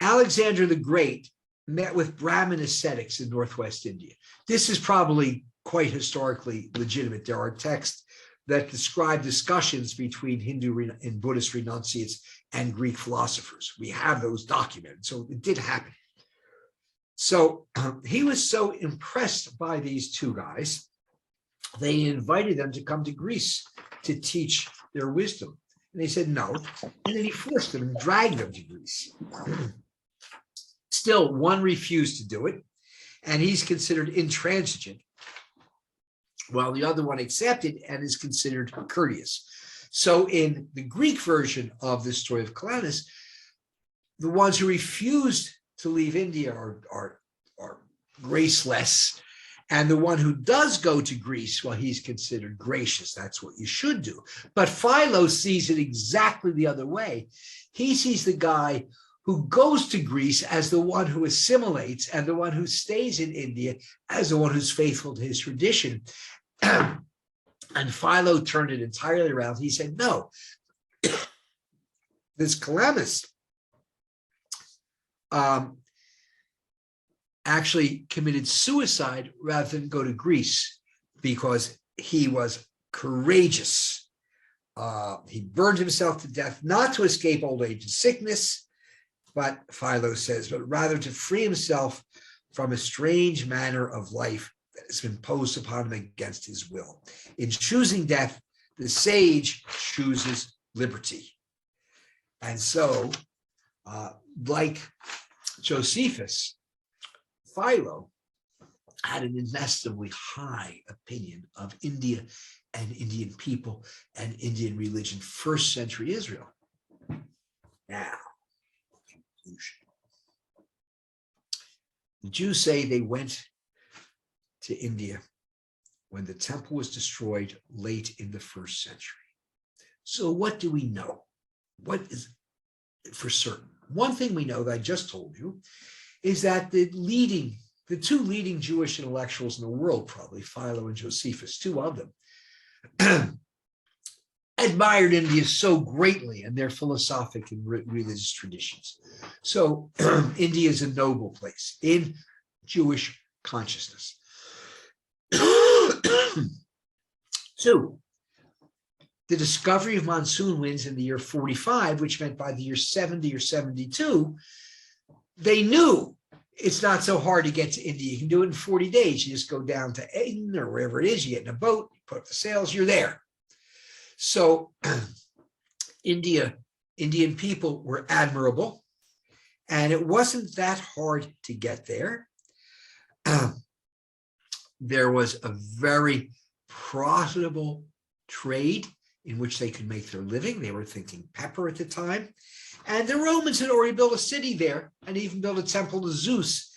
Alexander the Great met with Brahmin ascetics in northwest India. This is probably quite historically legitimate. There are texts that describe discussions between Hindu and Buddhist renunciates and Greek philosophers. We have those documented, so it did happen. So he was so impressed by these two guys, they invited them to come to Greece to teach their wisdom. And they said no, and then he forced them and dragged them to Greece. Still, one refused to do it, and he's considered intransigent, while the other one accepted and is considered courteous. So in the Greek version of this story of Calanus, the ones who refused to leave India are graceless, and the one who does go to Greece, well, he's considered gracious. That's what you should do. But Philo sees it exactly the other way. He sees the guy who goes to Greece as the one who assimilates, and the one who stays in India as the one who's faithful to his tradition. And Philo turned it entirely around. He said, no, this Calanus actually committed suicide rather than go to Greece because he was courageous. He burned himself to death, not to escape old age and sickness, but Philo says, but rather to free himself from a strange manner of life that has been imposed upon him against his will. In choosing death, the sage chooses liberty. And so, like Josephus, Philo had an inestimably high opinion of India and Indian people and Indian religion, first century Israel. Now, conclusion. The Jews say they went to India when the temple was destroyed late in the first century. So what do we know? What is for certain? One thing we know that I just told you is that the two leading Jewish intellectuals in the world, probably Philo and Josephus, two of them, admired India so greatly and their philosophic and religious traditions. So India is a noble place. In Jewish consciousness. So, the discovery of monsoon winds in the year 45, which meant by the year 70 or 72, they knew it's not so hard to get to India. You can do it in 40 days. You just go down to Aden or wherever it is, you get in a boat, you put up the sails, you're there. So Indian people were admirable, and it wasn't that hard to get there. There was a very profitable trade in which they could make their living. They were thinking pepper at the time. And the Romans had already built a city there and even built a temple to Zeus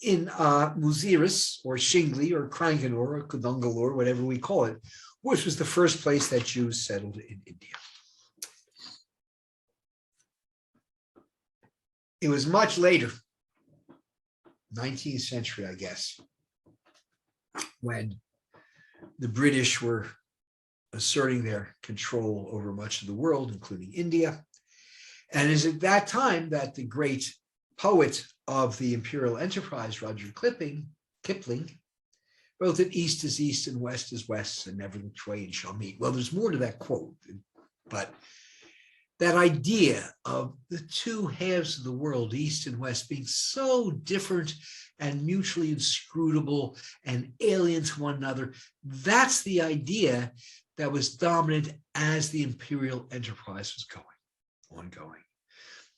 in Muziris or Shingli or Kranganur or Kudungalur, whatever we call it, which was the first place that Jews settled in India. It was much later, 19th century, I guess, when the British were asserting their control over much of the world, including India. And it is at that time that the great poet of the imperial enterprise, Rudyard Kipling, wrote that east is east and west is west and never the twain shall meet. Well, there's more to that quote, but that idea of the two halves of the world, east and west, being so different and mutually inscrutable and alien to one another, that's the idea that was dominant as the imperial enterprise was ongoing.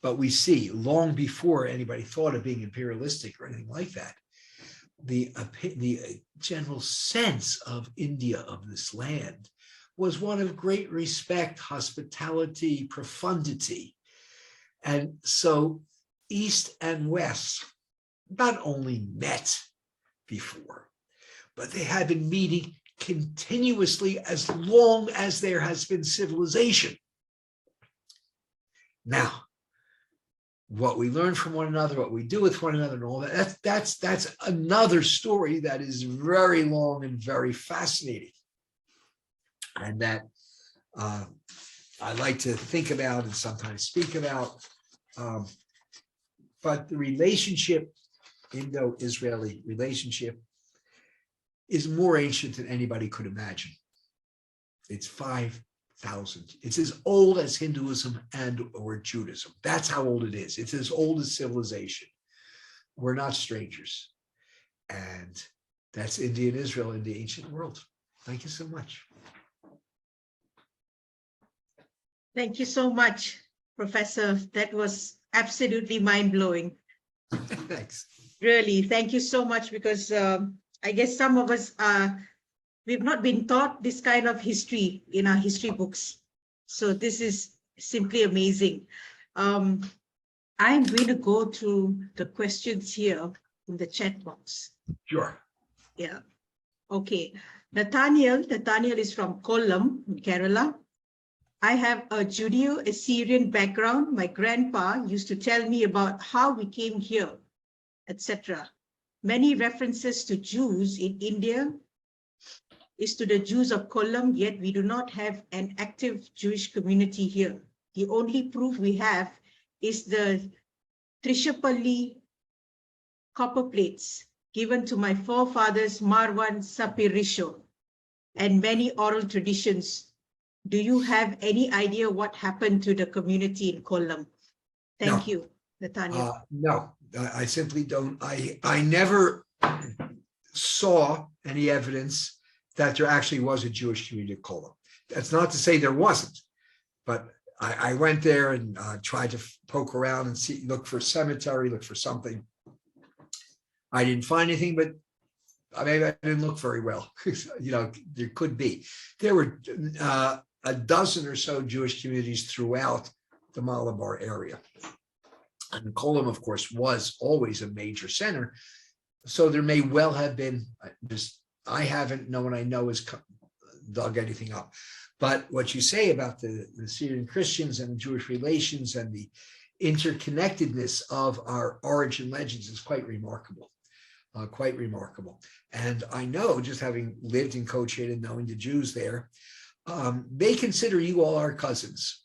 But we see, long before anybody thought of being imperialistic or anything like that, the general sense of India, of this land, was one of great respect, hospitality, profundity. And so East and West not only met before, but they had been meeting continuously as long as there has been civilization. Now, what we learn from one another, what we do with one another, and all that, that's another story that is very long and very fascinating. And that I like to think about and sometimes speak about. But the relationship, Indo-Israeli relationship, is more ancient than anybody could imagine. It's 5,000. It's as old as Hinduism or Judaism. That's how old it is. It's as old as civilization. We're not strangers. And that's India and Israel in the ancient world. Thank you so much. Thank you so much, Professor. That was absolutely mind-blowing. Thanks. Really, thank you so much, because I guess some of us, we've not been taught this kind of history in our history books. So this is simply amazing. I'm going to go through the questions here in the chat box. Sure. Yeah. Okay. Nathaniel is from Kollam, in Kerala. I have a Judeo-Assyrian background. My grandpa used to tell me about how we came here, etc. Many references to Jews in India is to the Jews of Kollam, yet we do not have an active Jewish community here. The only proof we have is the Trishapalli copper plates given to my forefathers Marwan Sapirisho and many oral traditions. Do you have any idea what happened to the community in Kollam? Thank you, Nathaniel. No, I simply don't. I never saw any evidence that there actually was a Jewish community in Kollam. That's not to say there wasn't, but I went there and tried to poke around and look for a cemetery, look for something. I didn't find anything, but maybe I didn't look very well. There could be. There were a dozen or so Jewish communities throughout the Malabar area. And Kollam, of course, was always a major center. So there may well have been, I haven't, no one I know has dug anything up. But what you say about the Syrian Christians and the Jewish relations and the interconnectedness of our origin legends is quite remarkable. And I know, just having lived in Cochin and knowing the Jews there, they consider you all our cousins.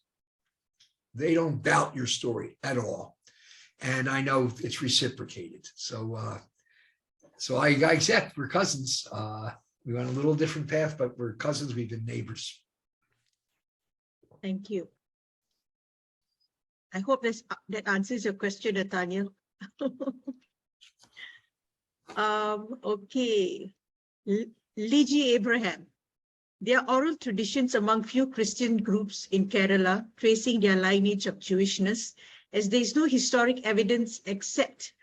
They don't doubt your story at all. And I know it's reciprocated. So So I accept we're cousins. We went a little different path, but we're cousins. We've been neighbors. Thank you. I hope that answers your question, Nathaniel. Okay. Liji Abraham. There are oral traditions among few Christian groups in Kerala tracing their lineage of Jewishness. As there is no historic evidence except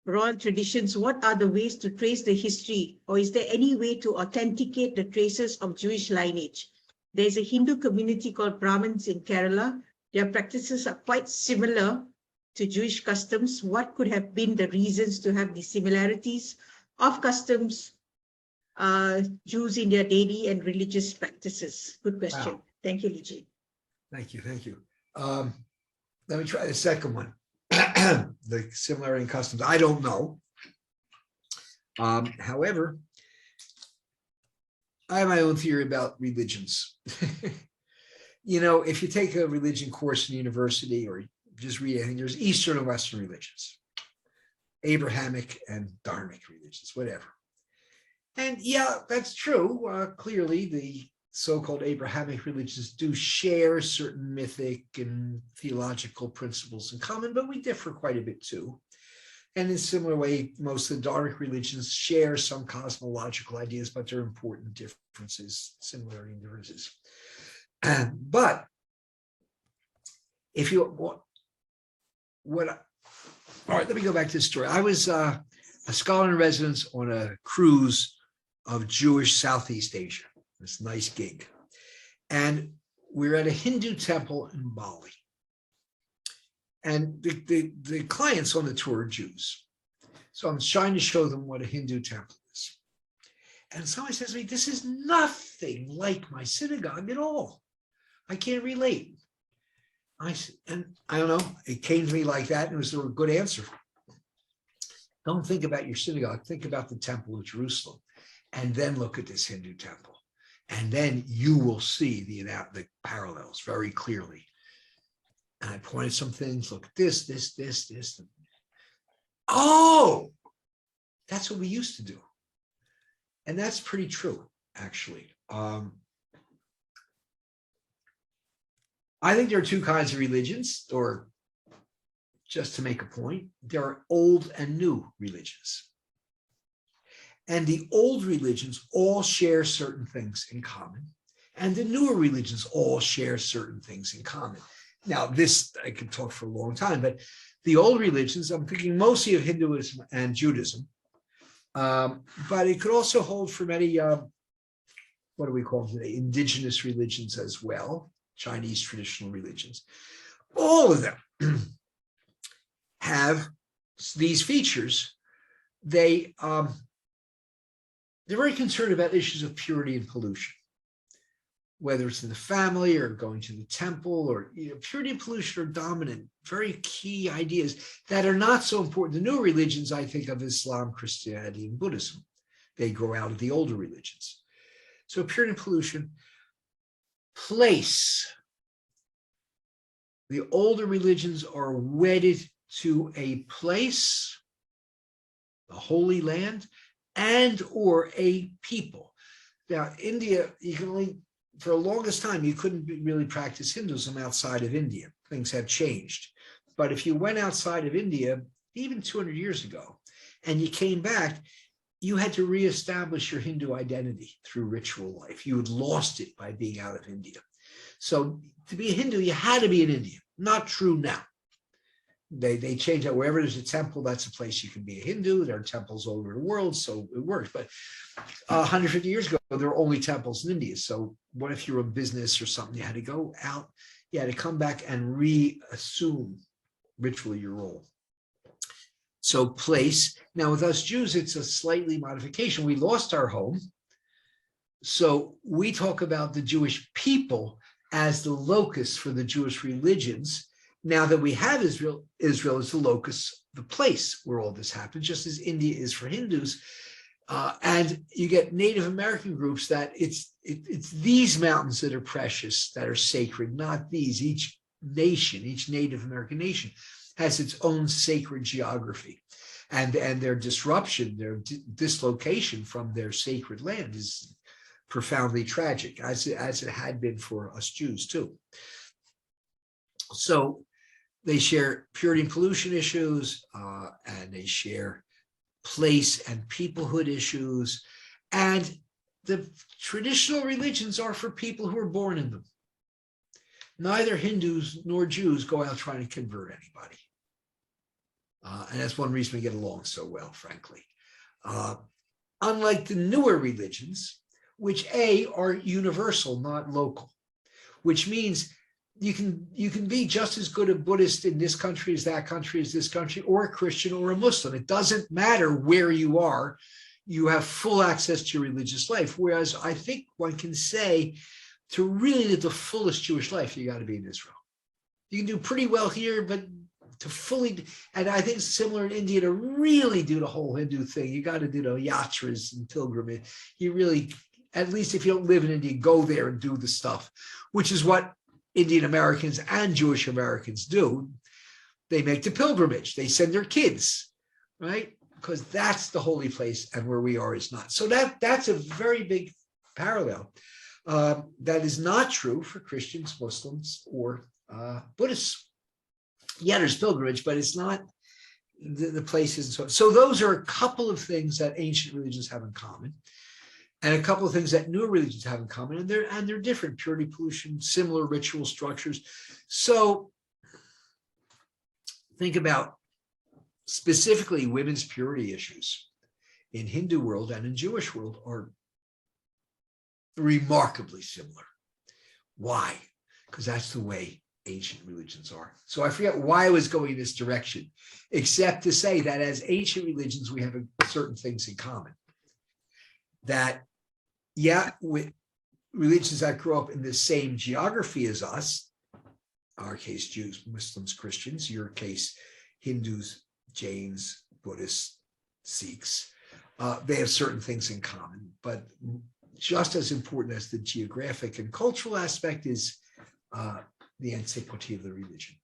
oral traditions, what are the ways to trace the history, or is there any way to authenticate the traces of Jewish lineage? There is a Hindu community called Brahmins in Kerala. Their practices are quite similar to Jewish customs. What could have been the reasons to have the similarities of customs, Jews in their daily and religious practices? Good question. Wow. Thank you, Liji. Thank you. Thank you. Let me try the second one. The similarity in customs. I don't know. However, I have my own theory about religions. You know, if you take a religion course in university or just read anything, there's Eastern and Western religions, Abrahamic and Dharmic religions, whatever. And yeah, that's true. Clearly, the so-called Abrahamic religions do share certain mythic and theological principles in common, but we differ quite a bit too. And in a similar way, most of the Dharmic religions share some cosmological ideas, but there are important differences, similarity and differences. But if you all right, let me go back to the story. I was a scholar in residence on a cruise of Jewish Southeast Asia. This nice gig. And we're at a Hindu temple in Bali. And the clients on the tour are Jews. So I'm trying to show them what a Hindu temple is. And somebody says to me, this is nothing like my synagogue at all. I can't relate. And I don't know, it came to me like that, and it was a good answer. Don't think about your synagogue, think about the temple of Jerusalem, and then look at this Hindu temple. And then you will see the parallels very clearly. And I pointed some things, look at this. Oh, that's what we used to do. And that's pretty true, actually. I think there are two kinds of religions, or just to make a point, there are old and new religions. And the old religions all share certain things in common, and the newer religions all share certain things in common. Now, this, I could talk for a long time, but the old religions, I'm thinking mostly of Hinduism and Judaism, but it could also hold for many, what do we call them today, indigenous religions as well, Chinese traditional religions. All of them have these features. They're very concerned about issues of purity and pollution, whether it's in the family or going to the temple, or purity and pollution are dominant, very key ideas that are not so important. The new religions, I think of Islam, Christianity, and Buddhism. They grow out of the older religions. So purity and pollution. Place. The older religions are wedded to a place, the Holy Land, and or a people. Now, India, you can only, for the longest time, you couldn't really practice Hinduism outside of India. Things have changed. But if you went outside of India, even 200 years ago, and you came back, you had to reestablish your Hindu identity through ritual life. You had lost it by being out of India. So to be a Hindu, you had to be in India. Not true now. They changed that. Wherever there's a temple, that's a place you can be a Hindu. There are temples all over the world, so it works. But 150 years ago, there were only temples in India. So what if you're a business or something? You had to go out. You had to come back and reassume ritually your role. So place. Now with us Jews, it's a slightly modification. We lost our home. So we talk about the Jewish people as the locus for the Jewish religions. Now that we have Israel, Israel is the locus, the place where all this happens, just as India is for Hindus. And you get Native American groups that it's these mountains that are precious, that are sacred, not these. Each nation, each Native American nation has its own sacred geography. and their disruption, their dislocation from their sacred land is profoundly tragic, as it had been for us Jews too. So they share purity and pollution issues, and they share place and peoplehood issues, and the traditional religions are for people who are born in them. Neither Hindus nor Jews go out trying to convert anybody. And that's one reason we get along so well, frankly. Unlike the newer religions, which are universal, not local, which means you can be just as good a Buddhist in this country as that country as this country, or a Christian or a Muslim. It doesn't matter where you are. You have full access to your religious life. Whereas I think one can say to really live the fullest Jewish life, you got to be in Israel. You can do pretty well here, but to fully, and I think it's similar in India, to really do the whole Hindu thing, you got to do the yatras and pilgrimage. You really, at least if you don't live in India, go there and do the stuff, which is what Indian Americans and Jewish Americans do. They make the pilgrimage. They send their kids, right? Because that's the holy place, and where we are is not. So that's a very big parallel. That is not true for Christians, Muslims, or Buddhists. Yeah, there's pilgrimage, but it's not the places and so on. So those are a couple of things that ancient religions have in common, and a couple of things that new religions have in common, and they're different. Purity, pollution, similar ritual structures. So think about specifically women's purity issues in Hindu world and in Jewish world are remarkably similar. Why? Because that's the way ancient religions are. So I forget why I was going in this direction, except to say that as ancient religions, we have certain things in common. That, yeah, with religions that grow up in the same geography as us, our case, Jews, Muslims, Christians, your case, Hindus, Jains, Buddhists, Sikhs, they have certain things in common, but just as important as the geographic and cultural aspect is the antiquity of the religion.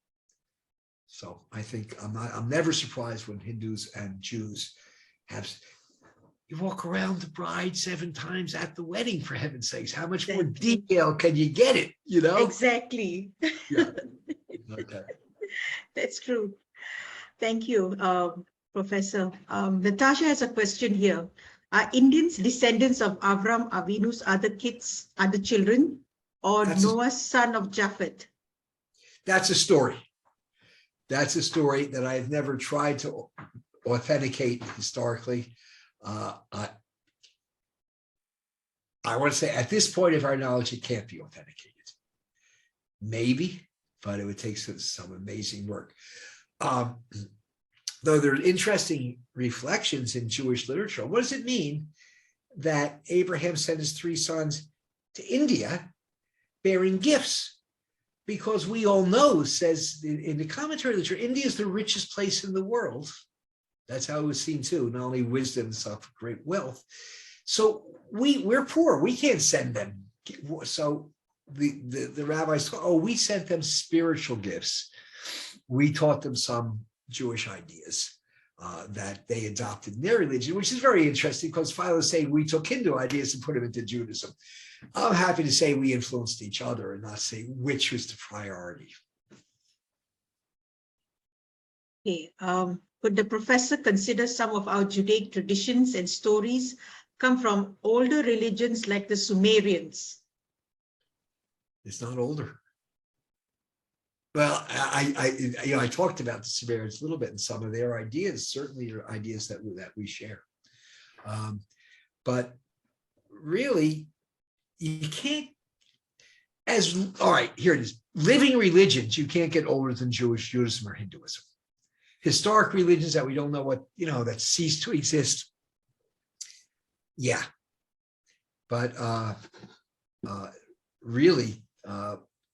So I think I'm never surprised when Hindus and Jews have, you walk around the bride 7 times at the wedding, for heaven's sakes. How much more detail can you get it, you know? Exactly. Yeah. Okay. That's true. Thank you, Professor. Natasha has a question here. Are Indians descendants of Avram Avinu's other children, or Noah's son of Japheth? That's a story. That's a story that I've never tried to authenticate historically. I want to say at this point of our knowledge, it can't be authenticated. Maybe, but it would take some amazing work. Though there are interesting reflections in Jewish literature. What does it mean that Abraham sent his 3 sons to India bearing gifts? Because we all know, says in the commentary literature, India is the richest place in the world. That's how it was seen too, not only wisdom and stuff, great wealth. So we're poor, we can't send them. So the rabbis thought, oh, we sent them spiritual gifts. We taught them some Jewish ideas that they adopted in their religion, which is very interesting because Philo is saying we took Hindu ideas and put them into Judaism. I'm happy to say we influenced each other and not say which was the priority. Okay. Could the professor consider some of our Judaic traditions and stories come from older religions like the Sumerians? It's not older. Well, I talked about the Sumerians a little bit, and some of their ideas certainly are ideas that we share. But really, you can't, all right, here it is. Living religions, you can't get older than Jewish, Judaism, or Hinduism. Historic religions that we don't know what, that ceased to exist. Yeah. But really,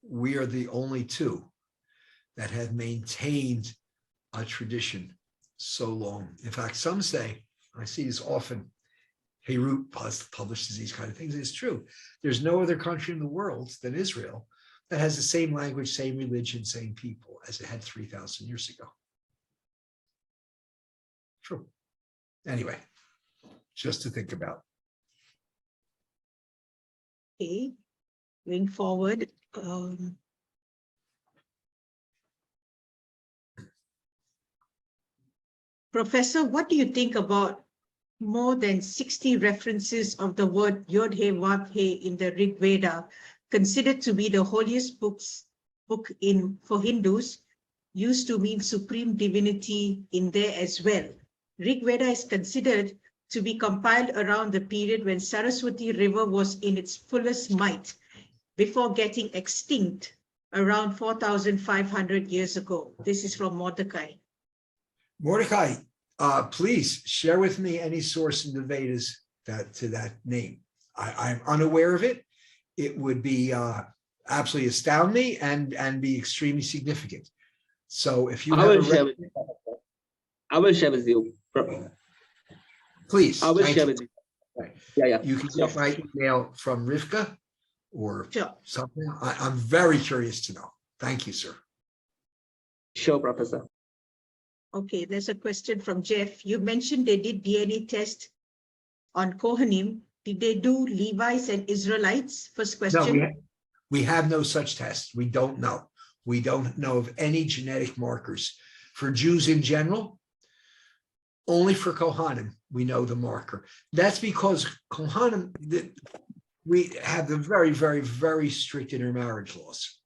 we are the only 2 that have maintained a tradition so long. In fact, some say, I see this often, Beirut publishes these kind of things. It's true. There's no other country in the world than Israel that has the same language, same religion, same people as it had 3,000 years ago. True. Anyway, just to think about. Okay, going forward. Professor, what do you think about more than 60 references of the word Yod-He-Vav-He in the Rig Veda, considered to be the holiest book for Hindus, used to mean supreme divinity in there as well? Rig Veda is considered to be compiled around the period when Saraswati River was in its fullest might, before getting extinct around 4,500 years ago. This is from Mordecai. Mordecai, please share with me any source in the Vedas to that name. I'm unaware of it. It would be absolutely astound me and be extremely significant. So if you I will share with you. I will share with you. Please. I will share with you. Right. Yeah. You can get my email from Rivka or Sure. something. I'm very curious to know. Thank you, sir. Sure, Professor. Okay, there's a question from Jeff. You mentioned they did DNA test on Kohanim. Did they do Levites and Israelites? First question. No, we have no such test. We don't know. We don't know of any genetic markers. For Jews in general, only for Kohanim, we know the marker. That's because Kohanim, we have the very, very, very strict intermarriage laws.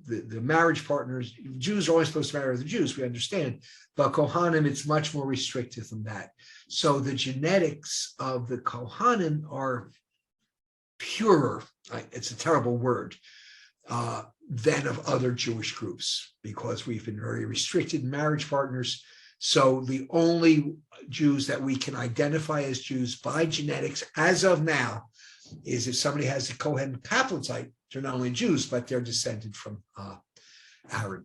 The marriage partners, Jews are only supposed to marry other Jews, we understand, but Kohanim, it's much more restrictive than that. So the genetics of the Kohanim are purer, it's a terrible word, than of other Jewish groups, because we've been very restricted in marriage partners. So the only Jews that we can identify as Jews by genetics as of now is if somebody has a Cohen haplotype, they're not only Jews, but they're descended from Aaron.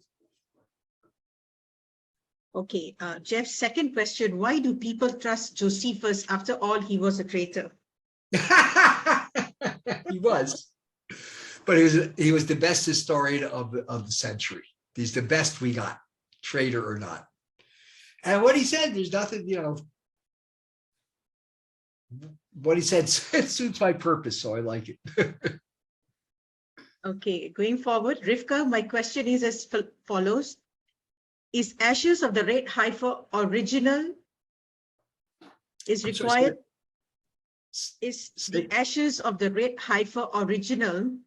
Okay, Jeff's second question, why do people trust Josephus? After all, he was a traitor. He was, but he was the best historian of the century. He's the best we got, traitor or not. And what he said, there's nothing, what he said suits my purpose, so I like it. Okay, going forward, Rivka, my question is as follows. Is ashes of the red heifer original? Is required? Is the ashes of the red heifer original?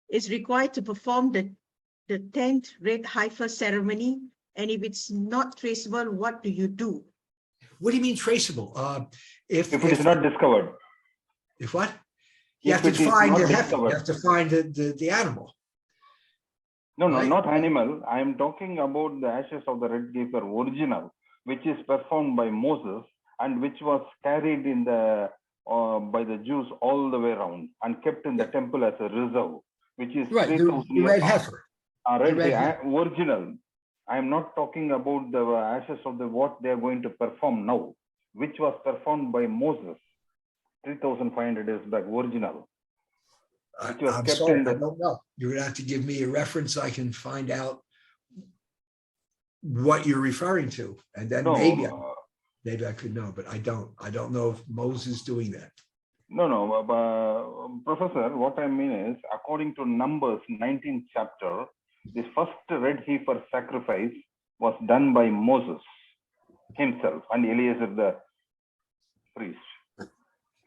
Is required to perform the 10th red heifer ceremony? And if it's not traceable, what do you do? What do you mean traceable? If it is not discovered. If what? You have to find the heifer. You have to find the animal. No, right? Not animal. I am talking about the ashes of the red heifer original, which is performed by Moses and which was carried in the by the Jews all the way around and kept in the temple as a reserve, which is right. 3,000 The red heifer. Original. I am not talking about the ashes of what they are going to perform now, which was performed by Moses 3,500 years back, original. I'm sorry, I don't know. You're going to have to give me a reference. I can find out what you're referring to, and then maybe I could know, but I don't. I don't know if Moses doing that. No, Professor. What I mean is, according to Numbers 19th chapter, the first red heifer sacrifice was done by Moses himself and Eliezer the priest.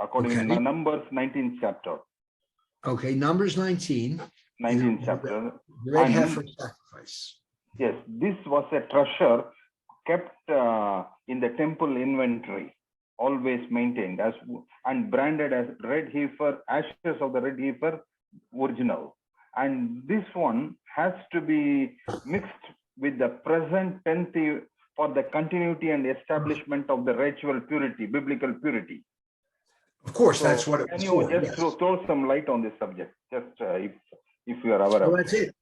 According to Numbers 19th chapter. Okay, Numbers 19. 19th chapter. The red heifer sacrifice. Yes, this was a treasure kept in the temple inventory, always maintained as and branded as red heifer, ashes of the red heifer original. And this one has to be mixed with the present 10th for the continuity and establishment of the ritual purity, biblical purity. Of course, that's what it was for. Can you just throw some light on this subject, just if you are aware of that's it.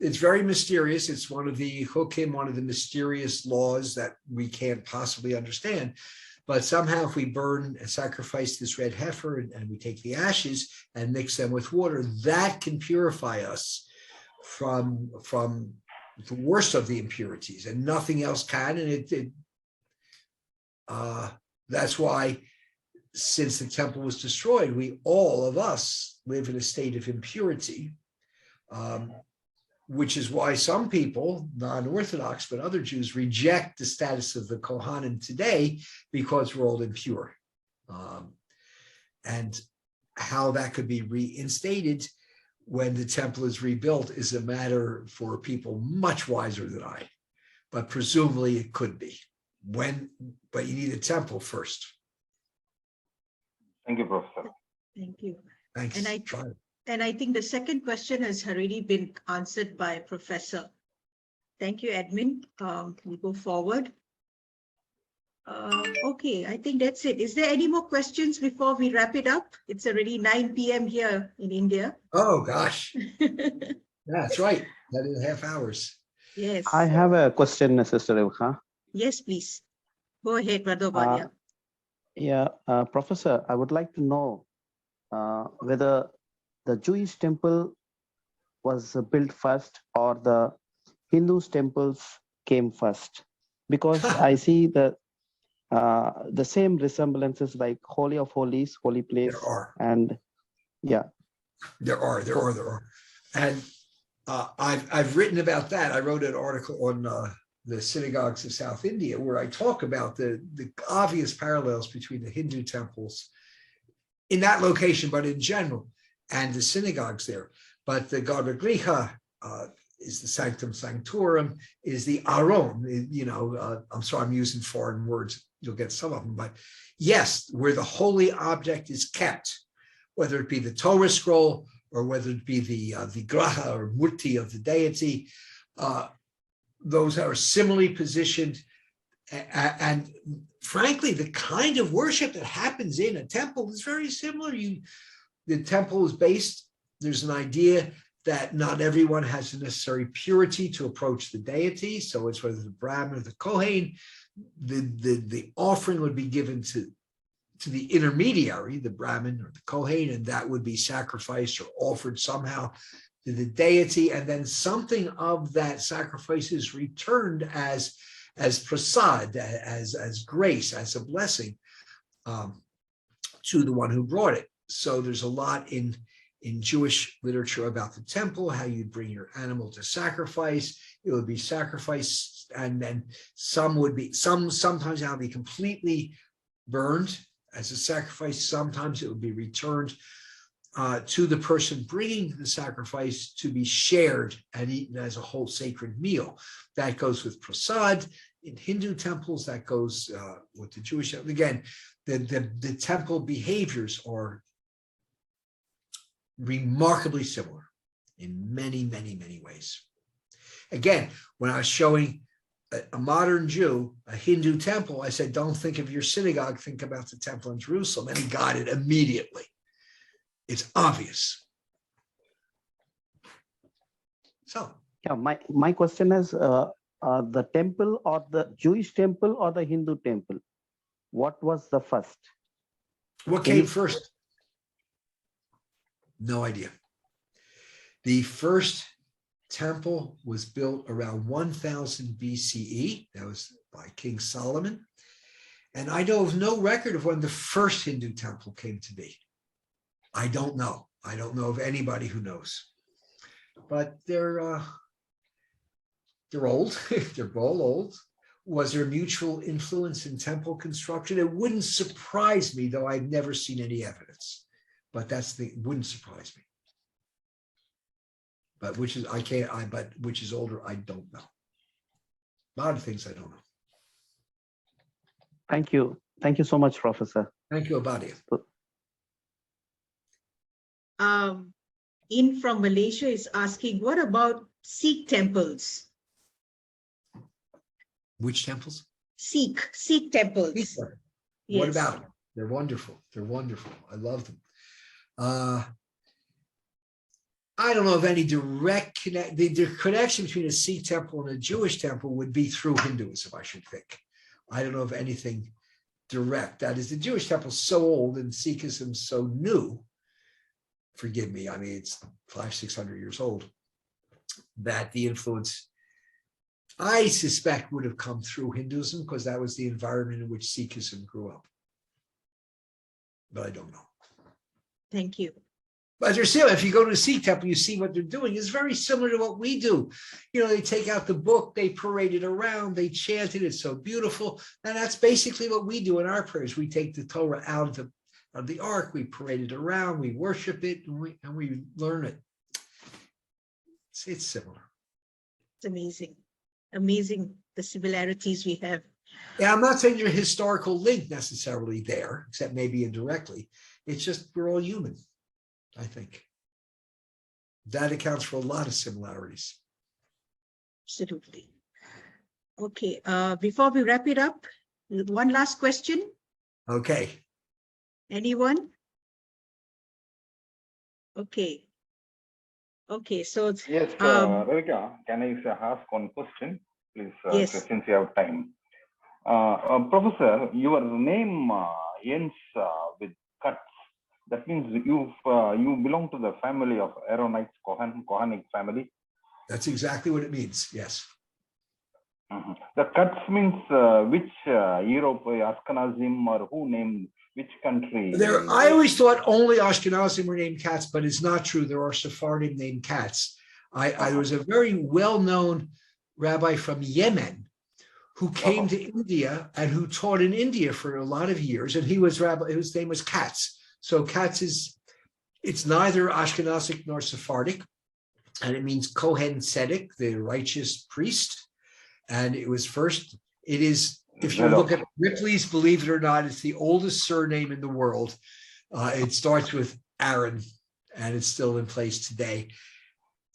It's very mysterious. It's one of the one of the mysterious laws that we can't possibly understand. But somehow if we burn and sacrifice this red heifer and we take the ashes and mix them with water, that can purify us from the worst of the impurities, and nothing else can. And that's why, since the temple was destroyed, we, all of us, live in a state of impurity, which is why some people, non-Orthodox, but other Jews, reject the status of the Kohanim today because we're all impure. And how that could be reinstated when the temple is rebuilt is a matter for people much wiser than I, but presumably it could be. But you need a temple first. Thank you, Professor. Thank you. Thanks. And I think the second question has already been answered by Professor. Thank you, Edmund. We go forward. Okay, I think that's it. Is there any more questions before we wrap it up? It's already 9 p.m. here in India. Oh, gosh. That's right. 10.5 hours. Yes. I have a question, Sister Revka. Yes, please. Go ahead, Brother Obadia. Professor, I would like to know whether the Jewish temple was built first or the Hindu's temples came first, because I see the same resemblances, like Holy of Holies, holy place. There are. And yeah. There are. And I've written about that. I wrote an article on the synagogues of South India, where I talk about the obvious parallels between the Hindu temples in that location, but in general, and the synagogues there. But the Garbhagriha is the Sanctum Sanctorum, is the Aron. I'm sorry, I'm using foreign words. You'll get some of them, but yes, where the holy object is kept, whether it be the Torah scroll or whether it be the Vigraha or Murti of the deity, those are similarly positioned. And frankly, the kind of worship that happens in a temple is very similar. The temple is based, there's an idea that not everyone has the necessary purity to approach the deity. So it's whether the Brahmin or the Kohen, the offering would be given to the intermediary, the Brahmin or the Kohen, and that would be sacrificed or offered somehow to the deity. And then something of that sacrifice is returned as prasad, as grace, as a blessing to the one who brought it. So there's a lot in Jewish literature about the temple, how you'd bring your animal to sacrifice. It would be sacrificed, and then sometimes it would be completely burned as a sacrifice. Sometimes it would be returned to the person bringing the sacrifice to be shared and eaten as a whole sacred meal. That goes with prasad. In Hindu temples, that goes with the Jewish. Again, the temple behaviors are remarkably similar in many, many, many ways. Again, when I was showing a modern Jew a Hindu temple, I said, don't think of your synagogue, think about the temple in Jerusalem. And he got it immediately. It's obvious. So yeah, my question is the temple, or the Jewish temple or the Hindu temple, what was the first? What came first? No idea. The first temple was built around 1000 BCE. That was by King Solomon. And I know of no record of when the first Hindu temple came to be. I don't know. I don't know of anybody who knows. But they're old. They're all old. Was there mutual influence in temple construction? It wouldn't surprise me, though I've never seen any evidence. But wouldn't surprise me. But which is older, I don't know. A lot of things I don't know. Thank you. Thank you so much, Professor. Thank you, Obadia. In from Malaysia is asking, what about Sikh temples? Which temples? Sikh temples. Yes. What about them? They're wonderful. They're wonderful. I love them. I don't know of any direct connection. The connection between a Sikh temple and a Jewish temple would be through Hinduism, I should think. I don't know of anything direct. That is, the Jewish temple is so old and Sikhism so new. Forgive me, I mean, it's 500-600 years old, that the influence I suspect would have come through Hinduism because that was the environment in which Sikhism grew up. But I don't know. Thank you. But you're still, if you go to a Sikh temple, you see what they're doing is very similar to what we do. You know, they take out the book, they parade it around, they chant it. It's so beautiful. And that's basically what we do in our prayers. We take the Torah out of the ark, we parade it around, we worship it, and we learn it. It's similar. It's amazing. Amazing the similarities we have. Yeah, I'm not saying there's a historical link necessarily there, except maybe indirectly. It's just we're all human, I think. That accounts for a lot of similarities. Absolutely. Okay, before we wrap it up, one last question. Okay. Anyone? Okay. Okay, so Yes, Ravika, can I ask one question, please? Yes. Since you have time. Professor, your name ends with Katz. That means you belong to the family of Aaronites, Kohanic family. That's exactly what it means. Yes. The Katz means which Europe, Ashkenazim, or who named which country? I always thought only Ashkenazim were named Katz, but it's not true. There are Sephardim named Katz. There was a very well-known rabbi from Yemen who came to India and who taught in India for a lot of years, and he was rabbi. His name was Katz. So Katz it's neither Ashkenazic nor Sephardic, and it means Kohen Tzedek, the righteous priest. And it was first. It is. If you look at Ripley's, believe it or not, it's the oldest surname in the world. It starts with Aaron, and it's still in place today.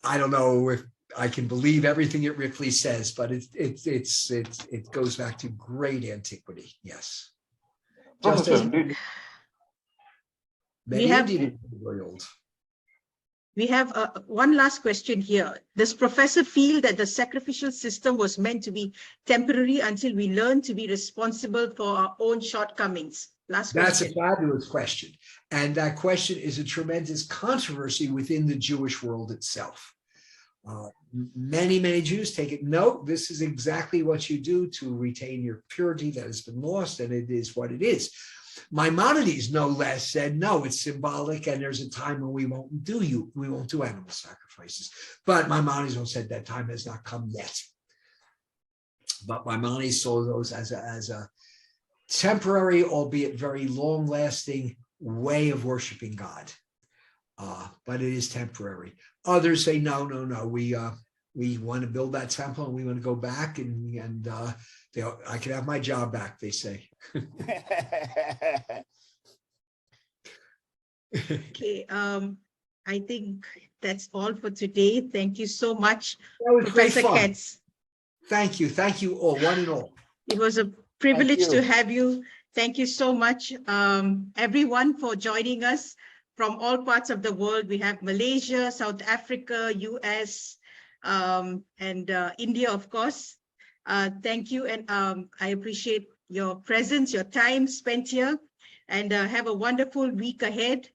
I don't know if I can believe everything that Ripley says, but it goes back to great antiquity. Yes. Just as many Indian very old. we have one last question here. Does Professor feel that the sacrificial system was meant to be temporary until we learn to be responsible for our own shortcomings? Last question. That's a fabulous question. And that question is a tremendous controversy within the Jewish world itself. Many Jews take it, no, this is exactly what you do to retain your purity that has been lost, and it is what it is. Maimonides, no less, said, no, it's symbolic, and there's a time when we won't do animal sacrifices. But Maimonides said that time has not come yet. But Maimonides saw those as a temporary, albeit very long-lasting way of worshiping God. But it is temporary. Others say, no, we want to build that temple and we want to go back and I can have my job back, they say. Okay, I think that's all for today. Thank you so much, Professor Katz. Thank you all, one and all. It was a privilege to have you. Thank you so much, everyone, for joining us from all parts of the world. We have Malaysia, South Africa, US, and India, of course. Thank you, and I appreciate your presence, your time spent here, and have a wonderful week ahead.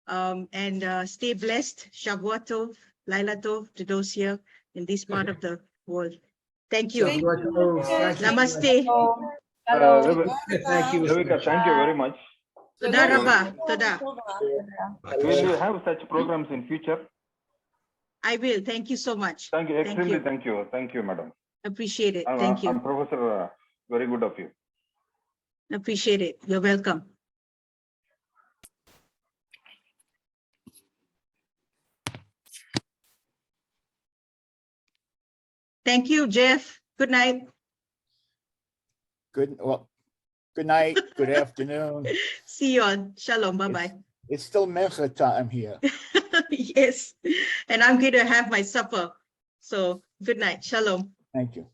And stay blessed. Shavua Tov, Laila Tov to those here in this part of the world. Thank you. Namaste. Thank you. Ravika, thank you very much. Toda Rabba. Toda. Will you have such programs in future? I will. Thank you so much. Thank you. Extremely thank you. Thank you, madam. Appreciate it. Thank you. I'm Professor, very good of you. Appreciate it. You're welcome. Thank you, Jeff. Good night. Good night, good afternoon. See you on. Shalom. Bye-bye. It's still Mincha time here. Yes. And I'm going to have my supper. So good night. Shalom. Thank you.